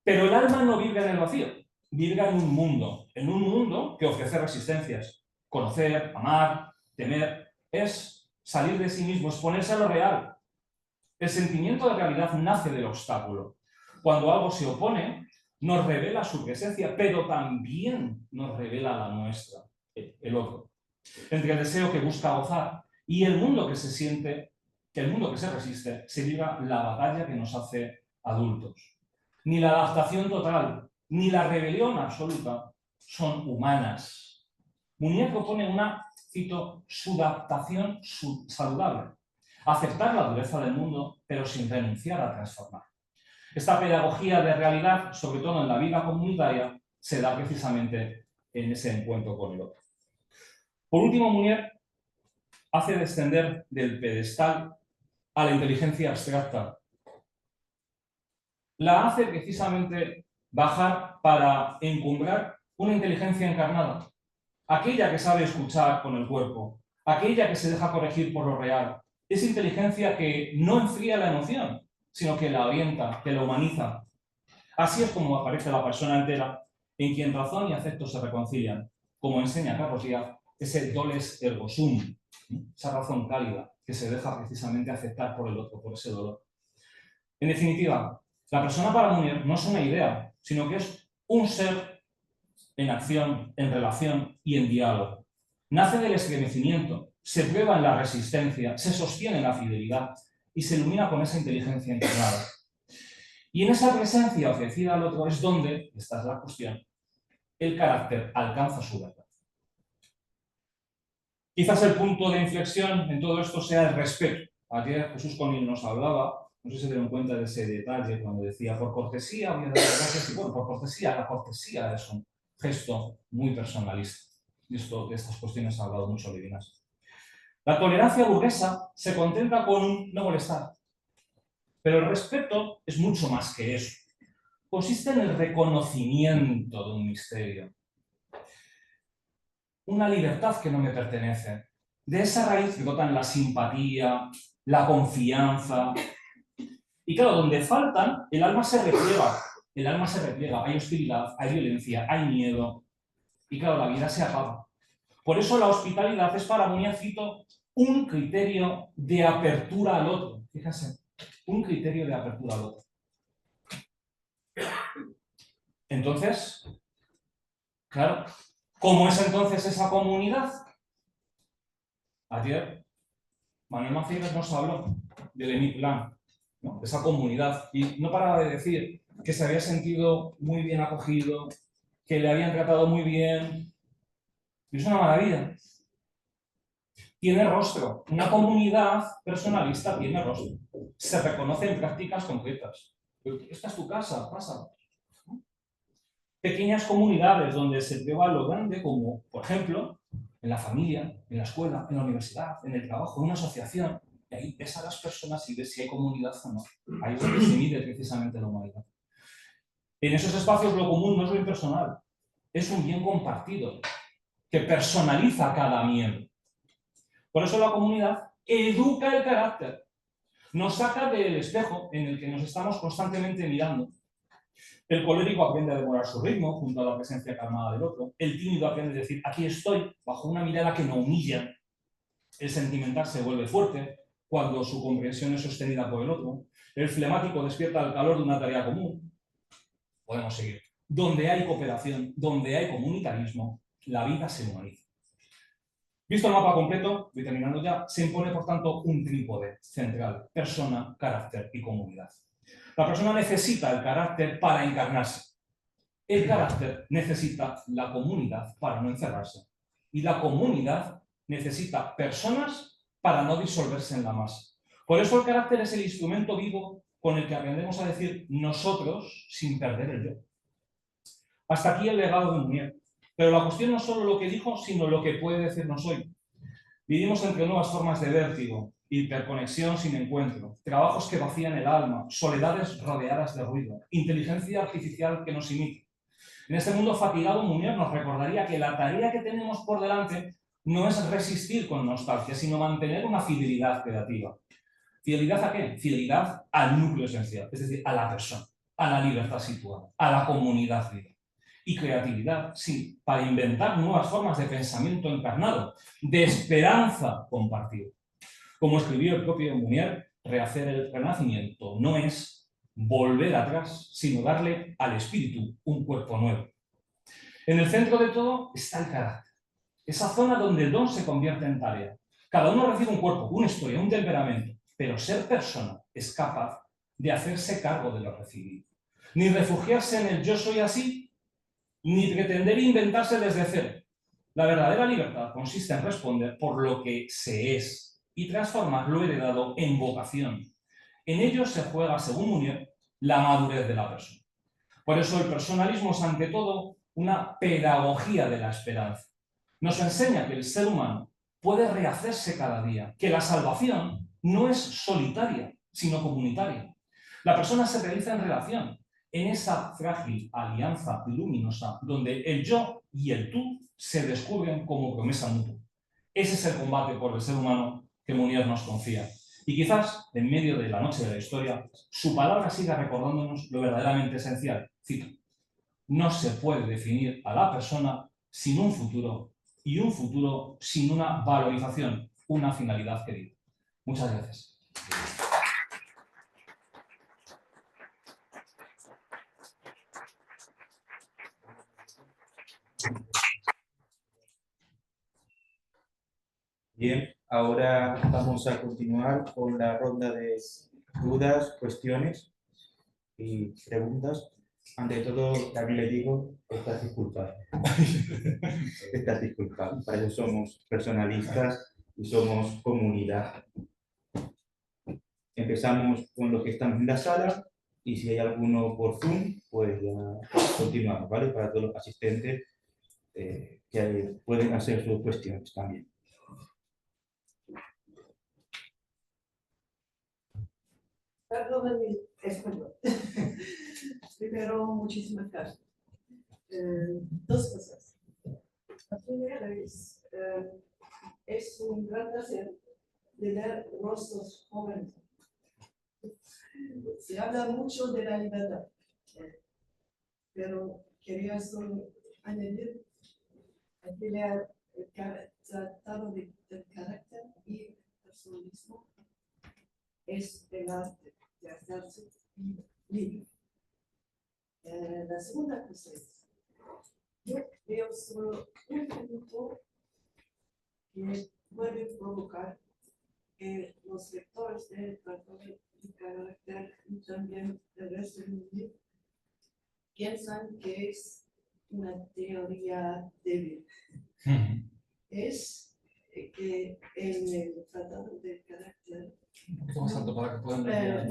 Pero el alma no vibra en el vacío, vibra en un mundo que ofrece resistencias. Conocer, amar, temer, es salir de sí mismo, exponerse a lo real. El sentimiento de realidad nace del obstáculo. Cuando algo se opone, nos revela su presencia, pero también nos revela la nuestra, el otro. Entre el deseo que busca gozar y el mundo que se siente, que el mundo que se resiste, se liga la batalla que nos hace adultos. Ni la adaptación total, ni la rebelión absoluta son humanas. Munier propone una, cito, sudaptación saludable. Aceptar la dureza del mundo, pero sin renunciar a transformar. Esta pedagogía de realidad, sobre todo en la vida comunitaria, se da precisamente en ese encuentro con el otro. Por último, Munier hace descender del pedestal a la inteligencia abstracta. La hace precisamente bajar para encumbrar una inteligencia encarnada, aquella que sabe escuchar con el cuerpo, aquella que se deja corregir por lo real, esa inteligencia que no enfría la emoción, sino que la orienta, que la humaniza. Así es como aparece la persona entera, en quien razón y afecto se reconcilian, como enseña Carlos Díaz, ese doles ergo sum, esa razón cálida que se deja precisamente aceptar por el otro, por ese dolor. En definitiva, la persona para Munier no es una idea, sino que es un ser en acción, en relación y en diálogo. Nace del estremecimiento, se prueba en la resistencia, se sostiene en la fidelidad y se ilumina con esa inteligencia integrada. Y en esa presencia ofrecida al otro es donde, esta es la cuestión, el carácter alcanza su verdad. Quizás el punto de inflexión en todo esto sea el respeto. Ayer Jesús Conil nos hablaba, no sé si se dieron cuenta de ese detalle cuando decía por cortesía voy a dar gracias, y bueno, por cortesía, la cortesía es un gesto muy personalista. Y de estas cuestiones ha hablado mucho Levinas. La tolerancia burguesa se contenta con no molestar. Pero el respeto es mucho más que eso. Consiste en el reconocimiento de un misterio. Una libertad que no me pertenece. De esa raíz que brotan la simpatía, la confianza. Y claro, donde faltan, el alma se repliega. El alma se repliega. Hay hostilidad, hay violencia, hay miedo. Y claro, la vida se apaga. Por eso la hospitalidad es para Munier, cito, un criterio de apertura al otro. Fíjense, un criterio de apertura al otro. Entonces, claro, ¿cómo es entonces esa comunidad? Ayer Manuel Macías nos habló del ENIPLAN, ¿no? De esa comunidad, y no paraba de decir que se había sentido muy bien acogido, que le habían tratado muy bien, Y es una maravilla. Tiene rostro. Una comunidad personalista tiene rostro. Se reconoce en prácticas concretas. Esta es tu casa, pasa. Pequeñas comunidades donde se prueba lo grande, como, por ejemplo, en la familia, en la escuela, en la universidad, en el trabajo, en una asociación. Y ahí ves a las personas y ves si hay comunidad o no. Ahí es donde se mide precisamente la humanidad. En esos espacios lo común no es lo impersonal, es un bien compartido que personaliza a cada miembro. Por eso la comunidad educa el carácter, nos saca del espejo en el que nos estamos constantemente mirando. El colérico aprende a demorar su ritmo junto a la presencia calmada del otro. El tímido aprende a decir, aquí estoy, bajo una mirada que no humilla. El sentimental se vuelve fuerte cuando su comprensión es sostenida por el otro. El flemático despierta el calor de una tarea común. Podemos seguir. Donde hay cooperación, donde hay comunitarismo, la vida se humaniza. Visto el mapa completo, voy terminando ya, se impone por tanto un trípode central: persona, carácter y comunidad. La persona necesita el carácter para encarnarse. El carácter necesita la comunidad para no encerrarse. Y la comunidad necesita personas para no disolverse en la masa. Por eso el carácter es el instrumento vivo con el que aprendemos a decir nosotros sin perder el yo. Hasta aquí el legado de Munier. Pero la cuestión no es solo lo que dijo, sino lo que puede decirnos hoy. Vivimos entre nuevas formas de vértigo, hiperconexión sin encuentro, trabajos que vacían el alma, soledades rodeadas de ruido, inteligencia artificial que nos imita. En este mundo fatigado, Munier nos recordaría que la tarea que tenemos por delante no es resistir con nostalgia, sino mantener una fidelidad creativa. ¿Fidelidad a qué? Fidelidad al núcleo esencial, es decir, a la persona, a la libertad situada, a la comunidad viva. Y creatividad, sí, para inventar nuevas formas de pensamiento encarnado, de esperanza compartida. Como escribió el propio Munier, rehacer el renacimiento no es volver atrás, sino darle al espíritu un cuerpo nuevo. En el centro de todo está el carácter, esa zona donde el don se convierte en tarea. Cada uno recibe un cuerpo, una historia, un temperamento, pero ser persona es capaz de hacerse cargo de lo recibido. Ni refugiarse en el yo soy así, ni pretender inventarse desde cero. La verdadera libertad consiste en responder por lo que se es y transformar lo heredado en vocación. En ello se juega, según Munier, la madurez de la persona. Por eso el personalismo es ante todo una pedagogía de la esperanza. Nos enseña que el ser humano puede rehacerse cada día, que la salvación no es solitaria, sino comunitaria. La persona se realiza en relación, en esa frágil alianza luminosa donde el yo y el tú se descubren como promesa mutua. Ese es el combate por el ser humano que Munier nos confía. Y quizás, en medio de la noche de la historia, su palabra siga recordándonos lo verdaderamente esencial. Cito: no se puede definir a la persona sin un futuro, y un futuro sin una valorización, una finalidad querida. Muchas gracias. Bien, ahora vamos a continuar con la ronda de dudas, cuestiones y preguntas. Ante todo, también le digo, estás disculpado. Estás disculpado. Para eso somos personalistas y somos comunidad. Empezamos con los que estamos en la sala y si hay alguno por Zoom, pues ya continuamos, ¿vale? Para todos los asistentes que pueden hacer sus cuestiones también. Perdón mi español. Primero, muchísimas gracias. Dos cosas. La primera es un gran placer de ver rostros jóvenes. Se habla mucho de la libertad, pero quería solo añadir que el tratado del carácter y el personalismo es el arte de hacerse libre. La segunda cosa es, yo veo solo un punto que puede provocar que los lectores del tratado de carácter y también el resto del mundo piensan que es una teoría débil. es que en el Tratado del Carácter, Un poquito más alto para que puedan ver.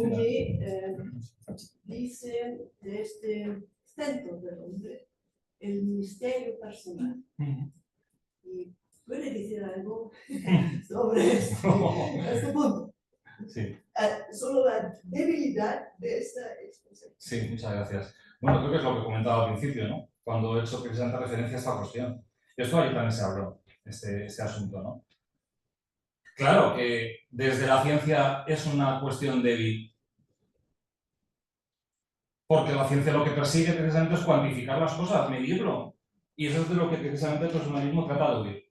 dice de este centro del hombre el misterio personal. Y puede decir algo sobre este punto. Sí. Solo la debilidad de esta expresión. Sí, muchas gracias. Bueno, creo que es lo que comentaba al principio, ¿no? Cuando he hecho precisamente referencia a esta cuestión. Esto ahí también se habló, este asunto, ¿no? Claro que desde la ciencia es una cuestión débil. Porque la ciencia lo que persigue precisamente es cuantificar las cosas, medirlo. Y eso es de lo que precisamente el personalismo trata de huir.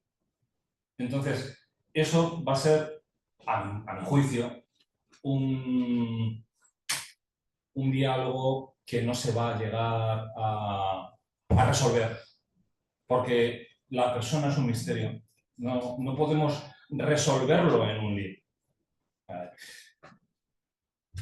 Entonces, eso va a ser, a mi juicio, un diálogo que no se va a llegar a resolver, porque la persona es un misterio. No podemos resolverlo en un libro.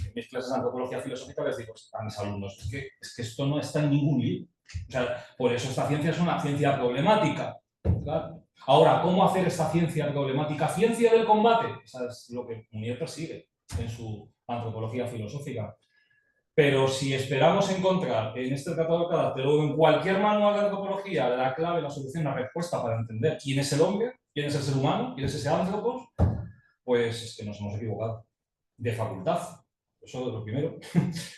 En mis clases de antropología filosófica les digo a mis alumnos, es que esto no está en ningún libro. O sea, por eso esta ciencia es una ciencia problemática. Claro. Ahora, ¿cómo hacer esta ciencia problemática? Ciencia del combate. Eso es lo que Munier persigue en su antropología filosófica. Pero si esperamos encontrar en este tratado de carácter o en cualquier manual de antropología la clave, la solución, la respuesta para entender quién es el hombre, quién es el ser humano, quién es ese antropos, pues es que nos hemos equivocado. De facultad. Eso es lo primero.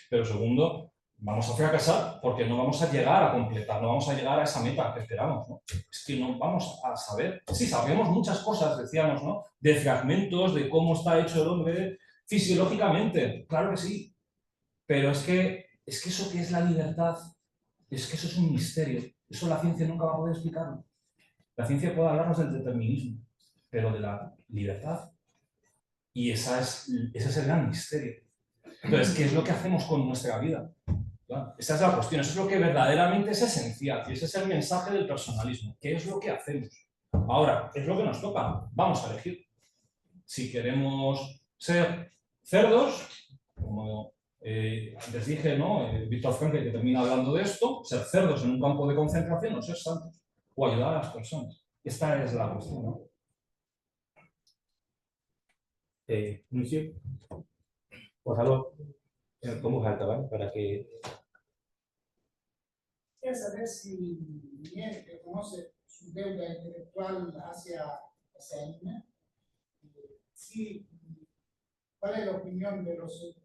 Pero segundo, vamos a fracasar porque no vamos a llegar a completar, no vamos a llegar a esa meta que esperamos, ¿no? Es que no vamos a saber. Sí, sabemos muchas cosas, decíamos, ¿no? De fragmentos, de cómo está hecho el hombre fisiológicamente. Claro que sí. Pero es que eso que es la libertad, es que eso es un misterio. Eso la ciencia nunca va a poder explicarlo. La ciencia puede hablarnos del determinismo, pero de la libertad. Y ese es el gran misterio. Entonces, ¿qué es lo que hacemos con nuestra vida? ¿Claro? Esa es la cuestión, eso es lo que verdaderamente es esencial. Y ese es el mensaje del personalismo. ¿Qué es lo que hacemos? Ahora, es lo que nos toca. Vamos a elegir. Si queremos ser cerdos, como les dije, ¿no? Víctor Frankl, que termina hablando de esto, ser cerdos en un campo de concentración o ser santos, o ayudar a las personas. Esta es la cuestión, ¿no? Lucio, por favor, con voz alta, ¿vale? Para que... Quiero saber si Munier reconoce su deuda intelectual hacia Heine. Sí, ¿cuál es la opinión de los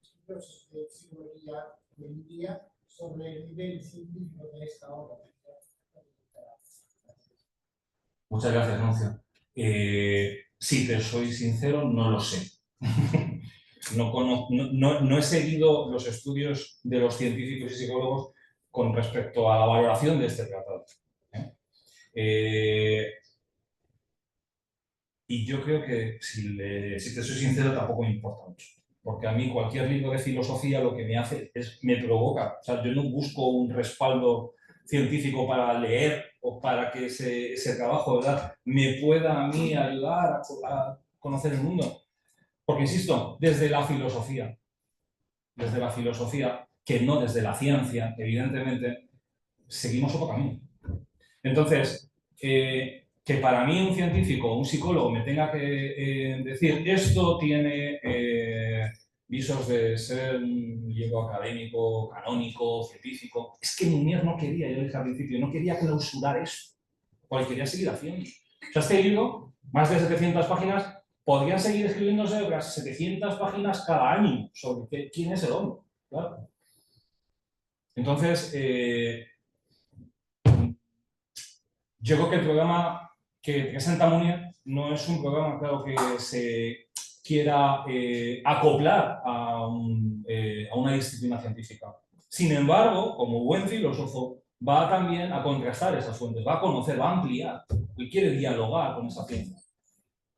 estudiosos de psicología hoy en día sobre el nivel científico de esta obra? Muchas gracias, Nuncio. Si te soy sincero, no lo sé. No he seguido los estudios de los científicos y psicólogos con respecto a la valoración de este tratado. Y yo creo que, si te soy sincero, tampoco me importa mucho. Porque a mí cualquier libro de filosofía lo que me hace es, me provoca. O sea, yo no busco un respaldo científico para leer o para que ese trabajo, ¿verdad?, me pueda a mí ayudar a conocer el mundo. Porque, insisto, desde la filosofía, que no desde la ciencia, evidentemente, seguimos otro camino. Entonces, que para mí un científico o un psicólogo me tenga que decir esto tiene visos de ser un libro académico, canónico, científico, es que Munier no quería, yo le dije al principio, no quería clausurar esto, porque quería seguir haciendo. O sea, este libro, más de 700 páginas, podrían seguir escribiéndose otras 700 páginas cada año sobre quién es el hombre. Claro. Entonces, yo creo que el programa que presenta Munier no es un programa, claro, que se quiera acoplar a una disciplina científica. Sin embargo, como buen filósofo, va también a contrastar esas fuentes, va a conocer, va a ampliar, y quiere dialogar con esa ciencia.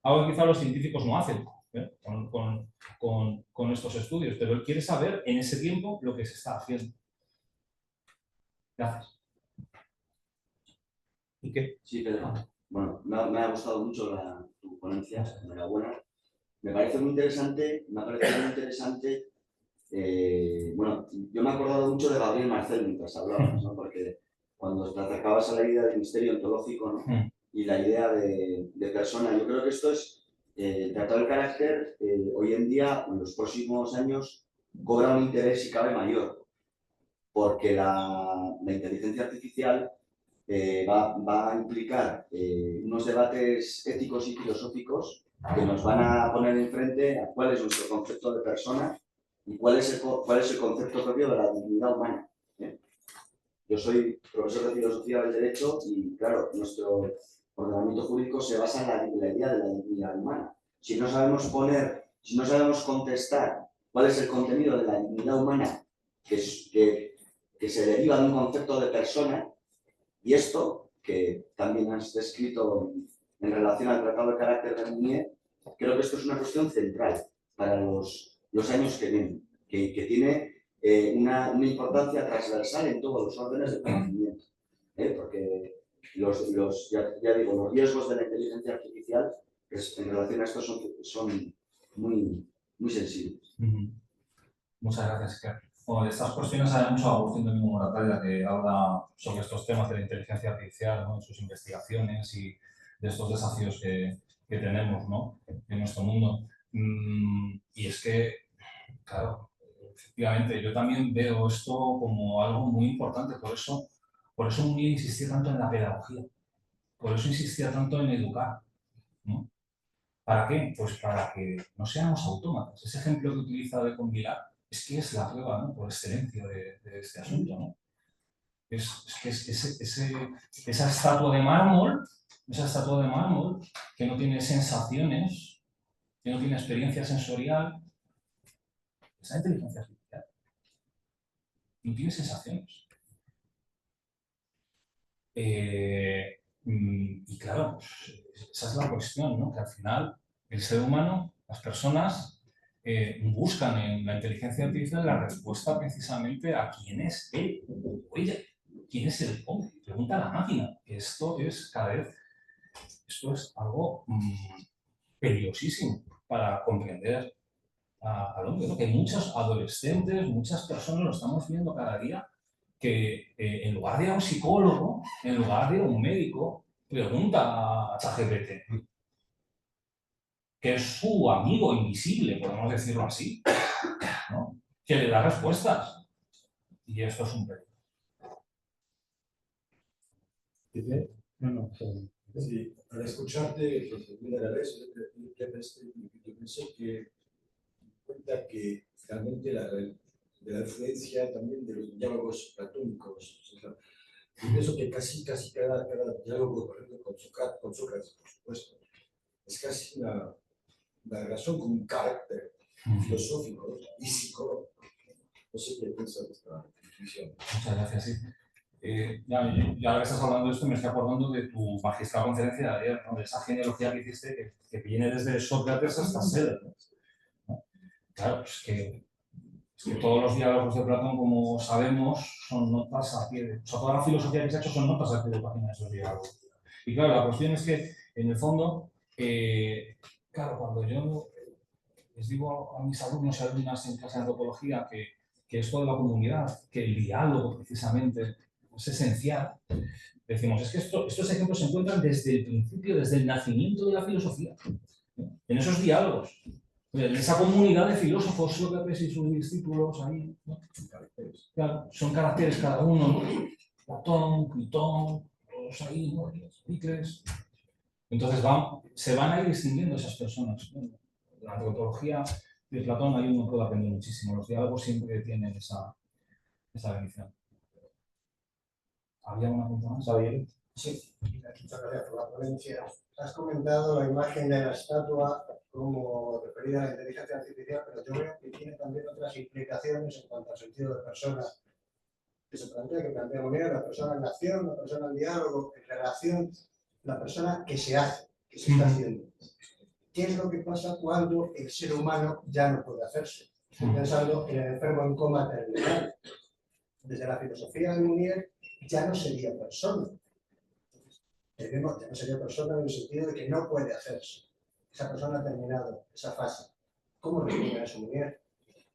Algo que quizá los científicos no hacen con estos estudios, pero él quiere saber en ese tiempo lo que se está haciendo. Gracias. ¿Y qué? Sí, Pedro. Bueno, me ha gustado mucho tu ponencia, enhorabuena. Me parece muy interesante, bueno, yo me he acordado mucho de Gabriel Marcel mientras hablabas, ¿no? Porque cuando te acercabas a la idea del misterio ontológico, ¿no? Y la idea de persona. Yo creo que esto es, el tratado del carácter, hoy en día, en los próximos años, cobra un interés y cabe mayor, porque la inteligencia artificial va a implicar unos debates éticos y filosóficos que nos van a poner enfrente a cuál es nuestro concepto de persona y cuál es el concepto propio de la dignidad humana. Yo soy profesor de filosofía del derecho y, claro, nuestro ordenamiento jurídico se basa en la idea de la dignidad humana. Si no sabemos contestar cuál es el contenido de la dignidad humana que se deriva de un concepto de persona, y esto, que también has descrito en relación al Tratado de Carácter de Mounier, creo que esto es una cuestión central para los años que vienen, que tiene una importancia transversal en todos los órdenes de conocimiento, porque ya digo, los riesgos de la inteligencia artificial en relación a esto son muy, muy sensibles. Muchas gracias, Iker. Bueno, de estas cuestiones hay mucho Agustín de Morataria que habla sobre estos temas de la inteligencia artificial, ¿no? En sus investigaciones y de estos desafíos que tenemos, ¿no? En nuestro mundo. Y es que, claro, efectivamente, yo también veo esto como algo muy importante, por eso Mounier insistía tanto en la pedagogía, por eso insistía tanto en educar, ¿no? ¿Para qué? Pues para que no seamos autómatas. Ese ejemplo que utiliza de Conguilar es que es la prueba, ¿no? Por excelencia de este asunto, ¿no? Es que esa estatua de mármol que no tiene sensaciones, que no tiene experiencia sensorial, esa inteligencia artificial no tiene sensaciones. Y claro, esa es la cuestión, ¿no? Que al final el ser humano, las personas, buscan en la inteligencia artificial la respuesta precisamente a quién es él o ella, quién es el hombre. Pregunta a la máquina, que esto es algo peligrosísimo para comprender al hombre, ¿no? Que muchos adolescentes, muchas personas lo estamos viendo cada día, que en lugar de a un psicólogo, en lugar de a un médico, pregunta a ChatGPT, que es su amigo invisible, podemos decirlo así, ¿no? Que le da respuestas. Y esto es un peligro. Sí, al escucharte por primera vez, yo pensé que cuenta que realmente de la influencia también de los diálogos platónicos. O sea, y pienso que casi cada diálogo, por ejemplo, con Sócrates, por supuesto, es casi una relación con un carácter filosófico y psicológico. No sé qué piensas de esta definición. Muchas gracias, sí. Ya que estás hablando de esto, me estoy acordando de tu magistral conferencia de ayer, ¿no? De esa genealogía que hiciste que viene desde Sócrates hasta Séneca, ¿no? Claro, es que todos los diálogos de Platón, como sabemos, son notas a pie de... O sea, toda la filosofía que se ha hecho son notas a pie de página de esos diálogos. Y claro, la cuestión es que, en el fondo, claro, cuando yo les digo a mis alumnos y alumnas en clase de antropología que esto de la comunidad, que el diálogo precisamente es esencial, decimos, es que estos ejemplos se encuentran desde el principio, desde el nacimiento de la filosofía, ¿no? En esos diálogos, en esa comunidad de filósofos, Sócrates y sus discípulos ahí, ¿no? Claro, son caracteres cada uno, ¿no? Platón, Plutón, todos ahí, ¿no? Picles. Entonces se van a ir distinguiendo esas personas, ¿no? La antropología de Platón ahí uno puede aprender muchísimo. Los diálogos siempre tienen esa bendición. ¿Había una pregunta más? ¿Javier? Sí, muchas gracias por la ponencia. Has comentado la imagen de la estatua como referida a la inteligencia artificial, pero yo veo que tiene también otras implicaciones en cuanto al sentido de persona que se plantea, que plantea Mounier, la persona en la acción, la persona en diálogo, en relación, la persona que se hace, que se está haciendo. ¿Qué es lo que pasa cuando el ser humano ya no puede hacerse? Estoy pensando en el enfermo en coma terminal. Desde la filosofía de Mounier ya no sería persona. Ya no sería persona en el sentido de que no puede hacerse. Esa persona ha terminado esa fase. ¿Cómo responde eso Mounier?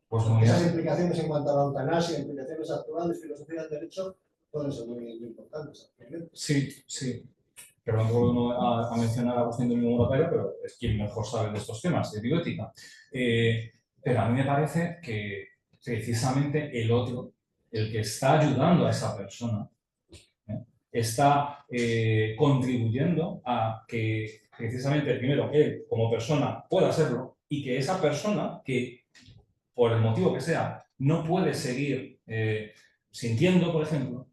Pues Esas implicaciones en cuanto a la eutanasia, implicaciones actuales, filosofía del derecho, pueden ser muy importantes. Sí, sí. Pero no vuelvo a mencionar a Agustín de Morataria, pero es quien mejor sabe de estos temas, de bioética. Pero a mí me parece que precisamente el otro, el que está ayudando a esa persona, está contribuyendo a que precisamente primero él como persona pueda serlo y que esa persona que por el motivo que sea no puede seguir sintiendo, por ejemplo,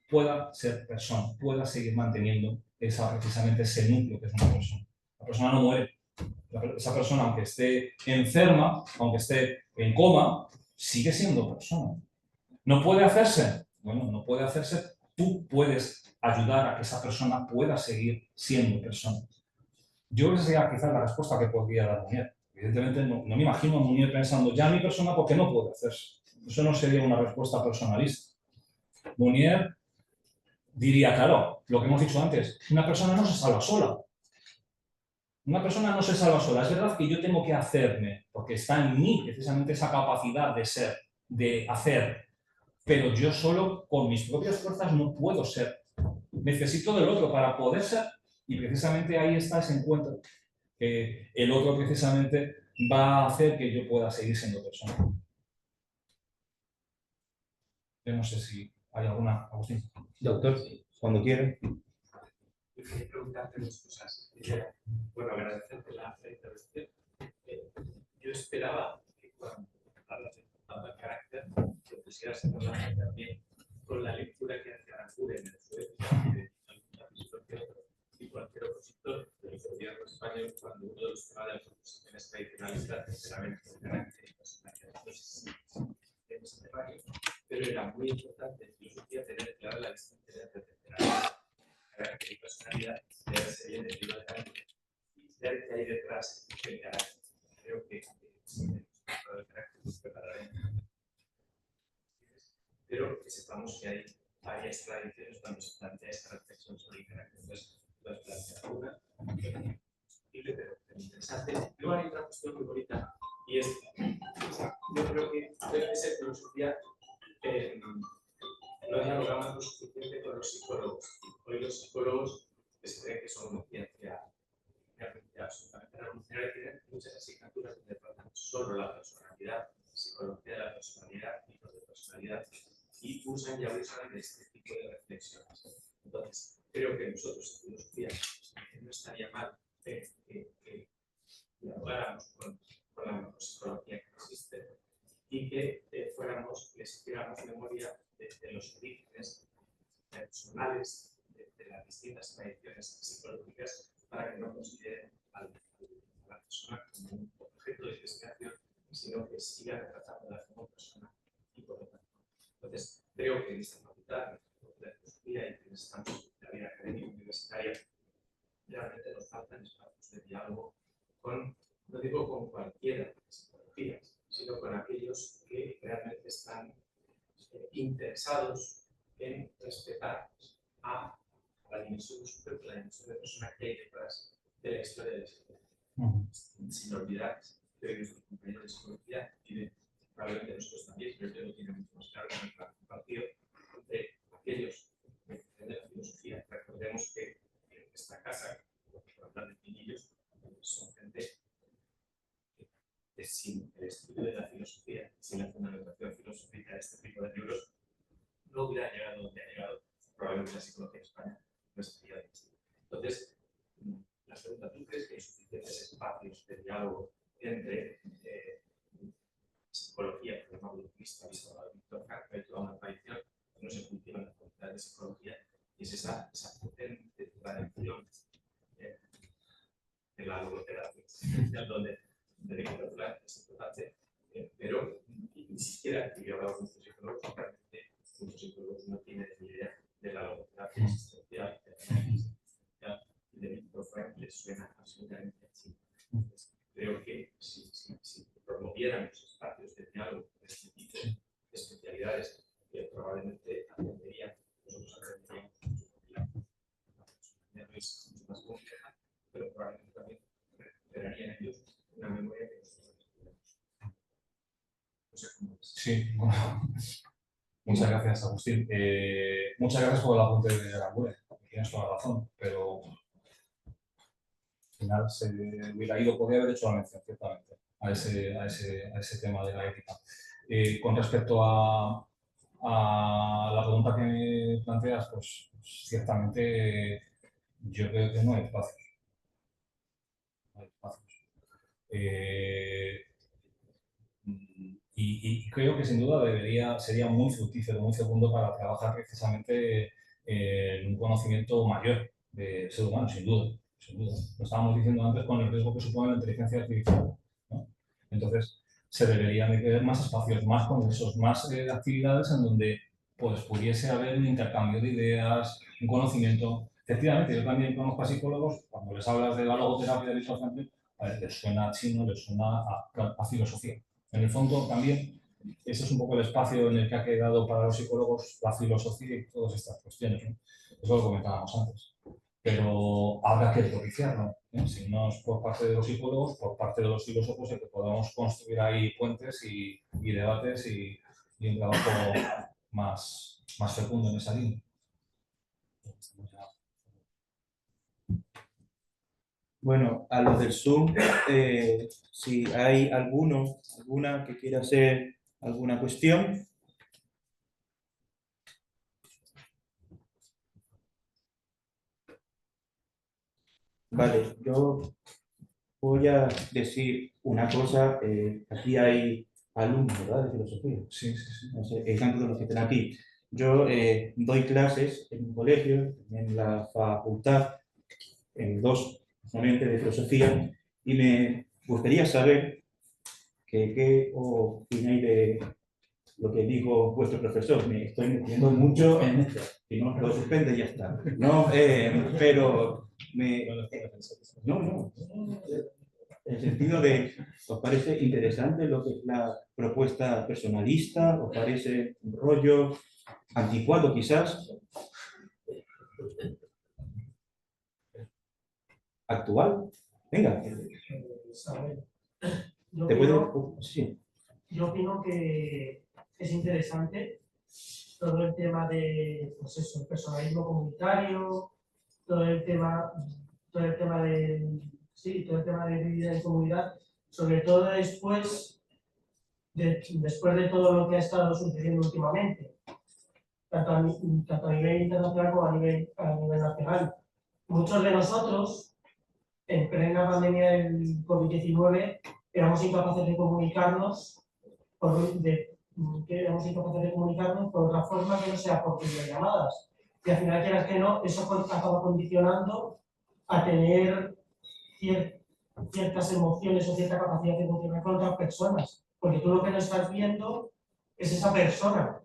pueda ser persona, pueda seguir manteniendo precisamente ese núcleo que es una persona. La persona no muere. Esa persona, aunque esté enferma, aunque esté en coma, sigue siendo persona. ¿No puede hacerse? Bueno, no puede hacerse. Tú puedes ayudar a que esa persona pueda seguir siendo persona. Yo creo que sería quizás la respuesta que podría dar Munier. Evidentemente no me imagino a Munier pensando ya mi persona porque no puede hacerse. Eso no sería una respuesta personalista. Munier diría, claro, lo que hemos dicho antes, una persona no se salva sola. Una persona no se salva sola. Es verdad que yo tengo que hacerme, porque está en mí precisamente esa capacidad de ser, de hacer, pero yo solo con mis propias fuerzas no puedo ser. Necesito del otro para poder ser y precisamente ahí está ese encuentro. Que el otro precisamente va a hacer que yo pueda seguir siendo persona. Yo no sé si hay alguna, Agustín. Doctor, cuando quiera. Yo quería preguntarte dos cosas. Bueno, agradecerte la intervención. Yo esperaba que cuando hablas de el carácter, que pusieras en relación también con la lectura que hace Aranguren en su época y cualquier opositor del gobierno español cuando uno de los temas de las oposiciones tradicionalistas sinceramente el carácter y personalidad. Entonces, en ese temario, pero era muy importante en filosofía tener clara la distinción entre carácter y personalidad, leerse bien el libro de carácter y ver qué hay detrás del carácter. Creo que el carácter nos prepararemos. Pero que sepamos que hay varias tradiciones cuando se plantea esta reflexión sobre el carácter. Entonces, lo has planteado una, pero interesante. Luego hay otra cuestión muy bonita y es, yo creo que debe ser filosofía no dialogamos lo suficiente con los psicólogos. Hoy los psicólogos se creen que son una ciencia absolutamente revolucionaria, tienen muchas asignaturas donde tratan solo la personalidad, psicología de la personalidad, tipos de personalidad, y usan y abusan de este tipo de reflexiones. Entonces, creo que nosotros en filosofía no estaría mal que dialogáramos con la neuropsicología que existe y que les hiciéramos memoria de los orígenes personales de las distintas tradiciones psicológicas para que no consideren a la persona como un objeto de investigación, sino que sigan tratándola como persona y por lo tanto. Entonces, creo que en esta facultad de filosofía y quienes estamos en la vida académica universitaria, realmente nos faltan espacios de diálogo con, no digo con cualquiera de las psicologías, sino con aquellos que realmente están interesados en respetar a la dimensión superior, la dimensión de persona que hay detrás de la historia de la historia. Sin olvidar que nuestros compañeros de psicología tienen, probablemente nosotros también, pero yo lo tiene mucho más claro en el compartido entre aquellos que defienden la filosofía. Recordemos que en esta casa, por hablar de pinillos, son gente que sin el estudio de la filosofía, sin la fundamentación filosófica de este tipo de libros, no hubiera llegado donde ha llegado, probablemente la psicología española no estaría de esto. Entonces, la pregunta, ¿tú crees que hay suficientes espacios de diálogo entre psicología, por ejemplo, vista de Víctor Frank, y toda una tradición que no se cultiva en la facultad de psicología, y es esa potente tradición de la logoterapia, donde de literatura es importante, pero ni siquiera, y yo hablaba con muchos psicólogos, realmente muchos psicólogos no tienen ni idea de la logoterapia existencial, de Víctor Frank les suena absolutamente así. Entonces, creo que si promoviéramos espacios de diálogo de este tipo de especialidades, probablemente aprenderían, nosotros aprenderíamos la es mucho más compleja, pero probablemente también recuperarían ellos una memoria que nosotros no sé cómo es. Sí, Muchas gracias, Agustín. Muchas gracias por el apunte de Arambure. Tienes toda la razón, pero al final se hubiera ido, podría haber hecho la mención, ciertamente, a ese tema de la ética. Con respecto a la pregunta que me planteas, pues ciertamente yo creo que no hay espacios. No hay espacios. Y creo que sin duda sería muy fructífero, muy fecundo para trabajar precisamente en un conocimiento mayor del ser humano, sin duda. Sin duda. Lo estábamos diciendo antes con el riesgo que supone la inteligencia artificial, ¿no? Entonces, se deberían de crear más espacios, más congresos, más actividades en donde pues, pudiese haber un intercambio de ideas, un conocimiento. Efectivamente, yo también conozco a psicólogos, cuando les hablas de la logoterapia de Viktor Frankl, a ver, les suena a chino, les suena a filosofía. En el fondo, también, ese es un poco el espacio en el que ha quedado para los psicólogos la filosofía y todas estas cuestiones, ¿no? Eso lo comentábamos antes. Pero habrá que propiciarlo, ¿eh? Si no es por parte de los psicólogos, por parte de los filósofos, el que podamos construir ahí puentes y debates y un trabajo más fecundo en esa línea. Bueno, a los del Zoom, si hay alguna que quiera hacer alguna cuestión. Vale, yo voy a decir una cosa. Aquí hay alumnos, ¿verdad?, de filosofía. Sí, sí, sí. No sé, están todos los que están aquí. Yo doy clases en un colegio, en la facultad, en dos, solamente de filosofía, y me gustaría saber qué opináis de lo que dijo vuestro profesor. Me estoy metiendo mucho en esto, si no lo suspende ya está. No, pero no, en el sentido de, ¿os parece interesante lo que es la propuesta personalista? ¿Os parece un rollo anticuado quizás? ¿Actual? Venga. ¿Te puedo? Sí. Yo opino que es interesante todo el tema de, pues eso, el personalismo comunitario, todo el tema de vida en comunidad, sobre todo después de todo lo que ha estado sucediendo últimamente, tanto a nivel internacional como a nivel nacional. Muchos de nosotros, en plena pandemia del COVID-19, éramos incapaces de comunicarnos por otra forma que no sea por videollamadas. Y al final, quieras que no, eso acaba condicionando a tener ciertas emociones o cierta capacidad de emocionar con otras personas. Porque tú lo que no estás viendo es esa persona.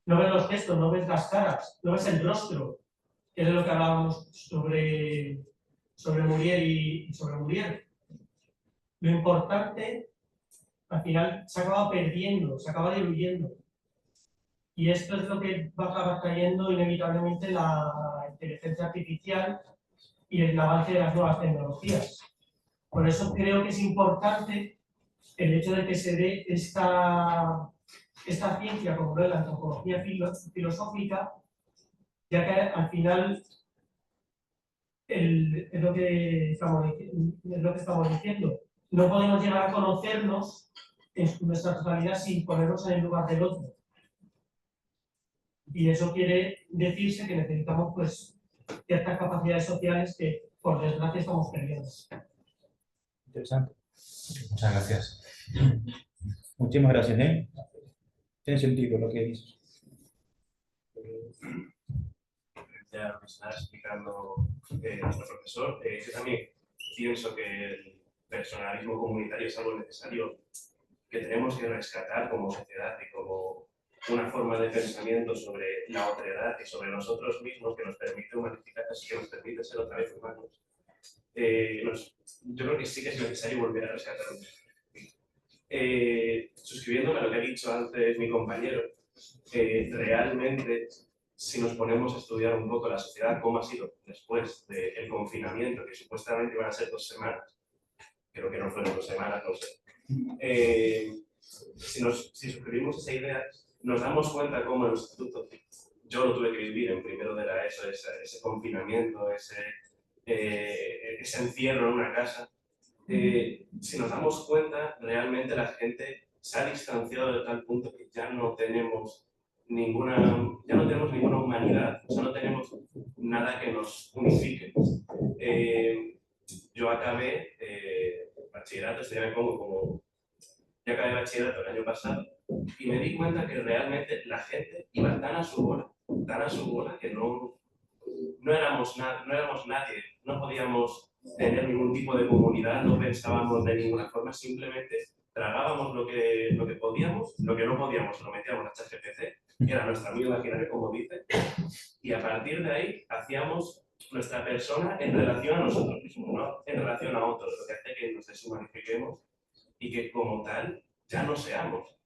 No ves los gestos, no ves las caras, no ves el rostro, que es de lo que hablábamos sobre Muriel y sobre Muriel. Lo importante, al final, se acaba perdiendo, se acaba diluyendo. Y esto es lo que va a acabar trayendo inevitablemente la inteligencia artificial y el avance de las nuevas tecnologías. Por eso creo que es importante el hecho de que se dé esta ciencia como la antropología filosófica, ya que al final es lo que estamos diciendo. No podemos llegar a conocernos en nuestra totalidad sin ponernos en el lugar del otro. Y eso quiere decirse que necesitamos pues ciertas capacidades sociales que, por desgracia, estamos perdiendo. Interesante. Muchas gracias. Muchísimas gracias, ¿eh? Tiene sentido lo que dices. Ya lo que está explicando nuestro profesor, yo también pienso que el personalismo comunitario es algo necesario que tenemos que rescatar como sociedad y como una forma de pensamiento sobre la otredad y sobre nosotros mismos que nos permite humanificar, que nos permite ser otra vez humanos. Yo creo que sí que es necesario volver a rescatarlo. Suscribiéndome a lo que ha dicho antes mi compañero, realmente, si nos ponemos a estudiar un poco la sociedad, cómo ha sido después del confinamiento, que supuestamente iban a ser 2 semanas, creo que no fueron 2 semanas, no sé. Si suscribimos esa idea, nos damos cuenta cómo el instituto, yo lo tuve que vivir en primero de la ESO, ese confinamiento, ese encierro en una casa. Si nos damos cuenta, realmente la gente se ha distanciado de tal punto que ya no tenemos ninguna humanidad, o sea, no tenemos nada que nos unifique. Yo acabé bachillerato, yo acabé bachillerato el año pasado y me di cuenta que realmente la gente iba tan a su bola que no éramos nadie, no podíamos tener ningún tipo de comunidad, no pensábamos de ninguna forma, simplemente tragábamos lo que podíamos, lo que no podíamos lo metíamos a ChatGPT, que era nuestra amigo imaginario, como dice, y a partir de ahí hacíamos nuestra persona en relación a nosotros mismos, no en relación a otros, lo que hace que nos deshumanifiquemos y que como tal ya no seamos.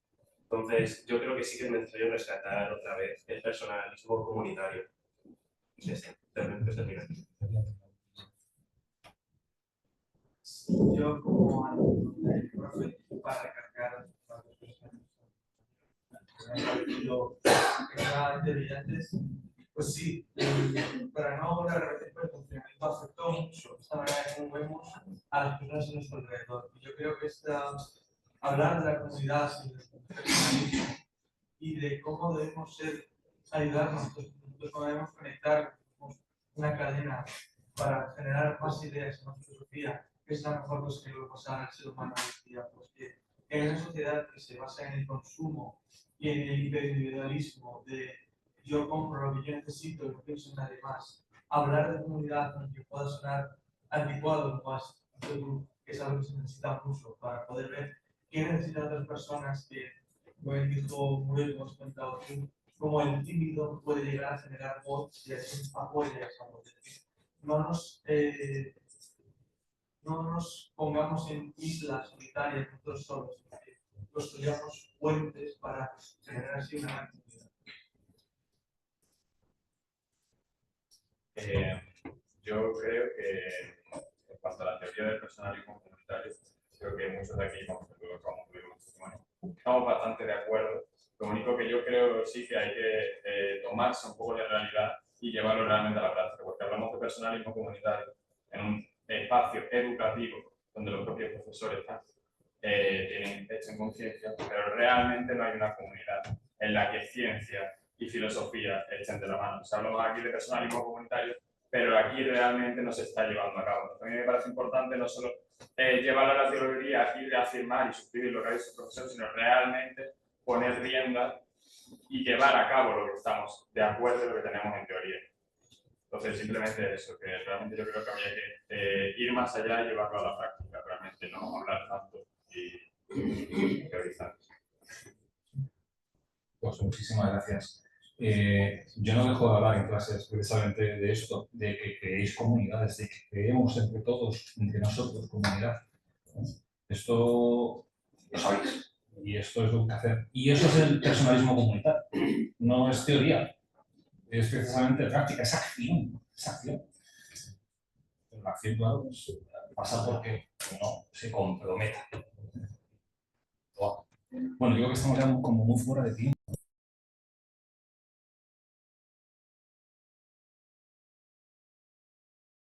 Entonces yo creo que sí que es necesario rescatar otra vez el personalismo comunitario. Yo como alumno del profe, para recargar las cuestiones que me han parecido interesantes, pues sí, para no volver a repetir, el funcionamiento afectó mucho esta manera de cómo vemos a las personas a nuestro alrededor. Y yo creo que hablar de la comunidad sin el personalismo y de cómo debemos ayudarnos, cómo debemos conectar una cadena para generar más ideas en la filosofía, que es la mejor cosa que le puede pasar al ser humano hoy en día, porque en una sociedad que se basa en el consumo y en el hiperindividualismo de yo compro lo que yo necesito y no pienso en nadie más, hablar de comunidad, aunque pueda sonar anticuado, que es algo que se necesita mucho para poder ver qué necesitan otras personas, que, como dijo Muriel, como has comentado tú, como el tímido puede llegar a generar bots y así apoya esa voz. No nos pongamos en islas solitarias nosotros solos, que construyamos puentes para generar así una gran comunidad. Yo creo que en cuanto a la teoría del personalismo comunitario, creo que muchos de aquí, como estamos bastante de acuerdo. Lo único que yo creo sí que hay que tomarse un poco de realidad y llevarlo realmente a la práctica, porque hablamos de personalismo comunitario en un espacio educativo donde los propios profesores tienen hecho en conciencia, pero realmente no hay una comunidad en la que ciencia y filosofía echen de la mano. O sea, hablamos aquí de personalismo comunitario, pero aquí realmente no se está llevando a cabo. A mí me parece importante no solo llevarlo a la teoría y reafirmar y suscribir lo que ha dicho el profesor, sino realmente poner rienda y llevar a cabo lo que estamos de acuerdo y lo que tenemos en teoría. Entonces, simplemente eso, que realmente yo creo que habría que ir más allá y llevarlo a la práctica, realmente, no hablar tanto y teorizar. Pues muchísimas gracias. Yo no dejo de hablar en clases precisamente de esto, de que creéis comunidades, de que creemos entre todos, entre nosotros, comunidad. Esto lo sabéis. Y esto es lo que hacer. Y eso es el personalismo comunitario. No es teoría. Es precisamente práctica, es acción. Es acción. Pero la acción, claro, pues, pasa porque uno se comprometa. Bueno, yo creo que estamos ya como muy fuera de tiempo.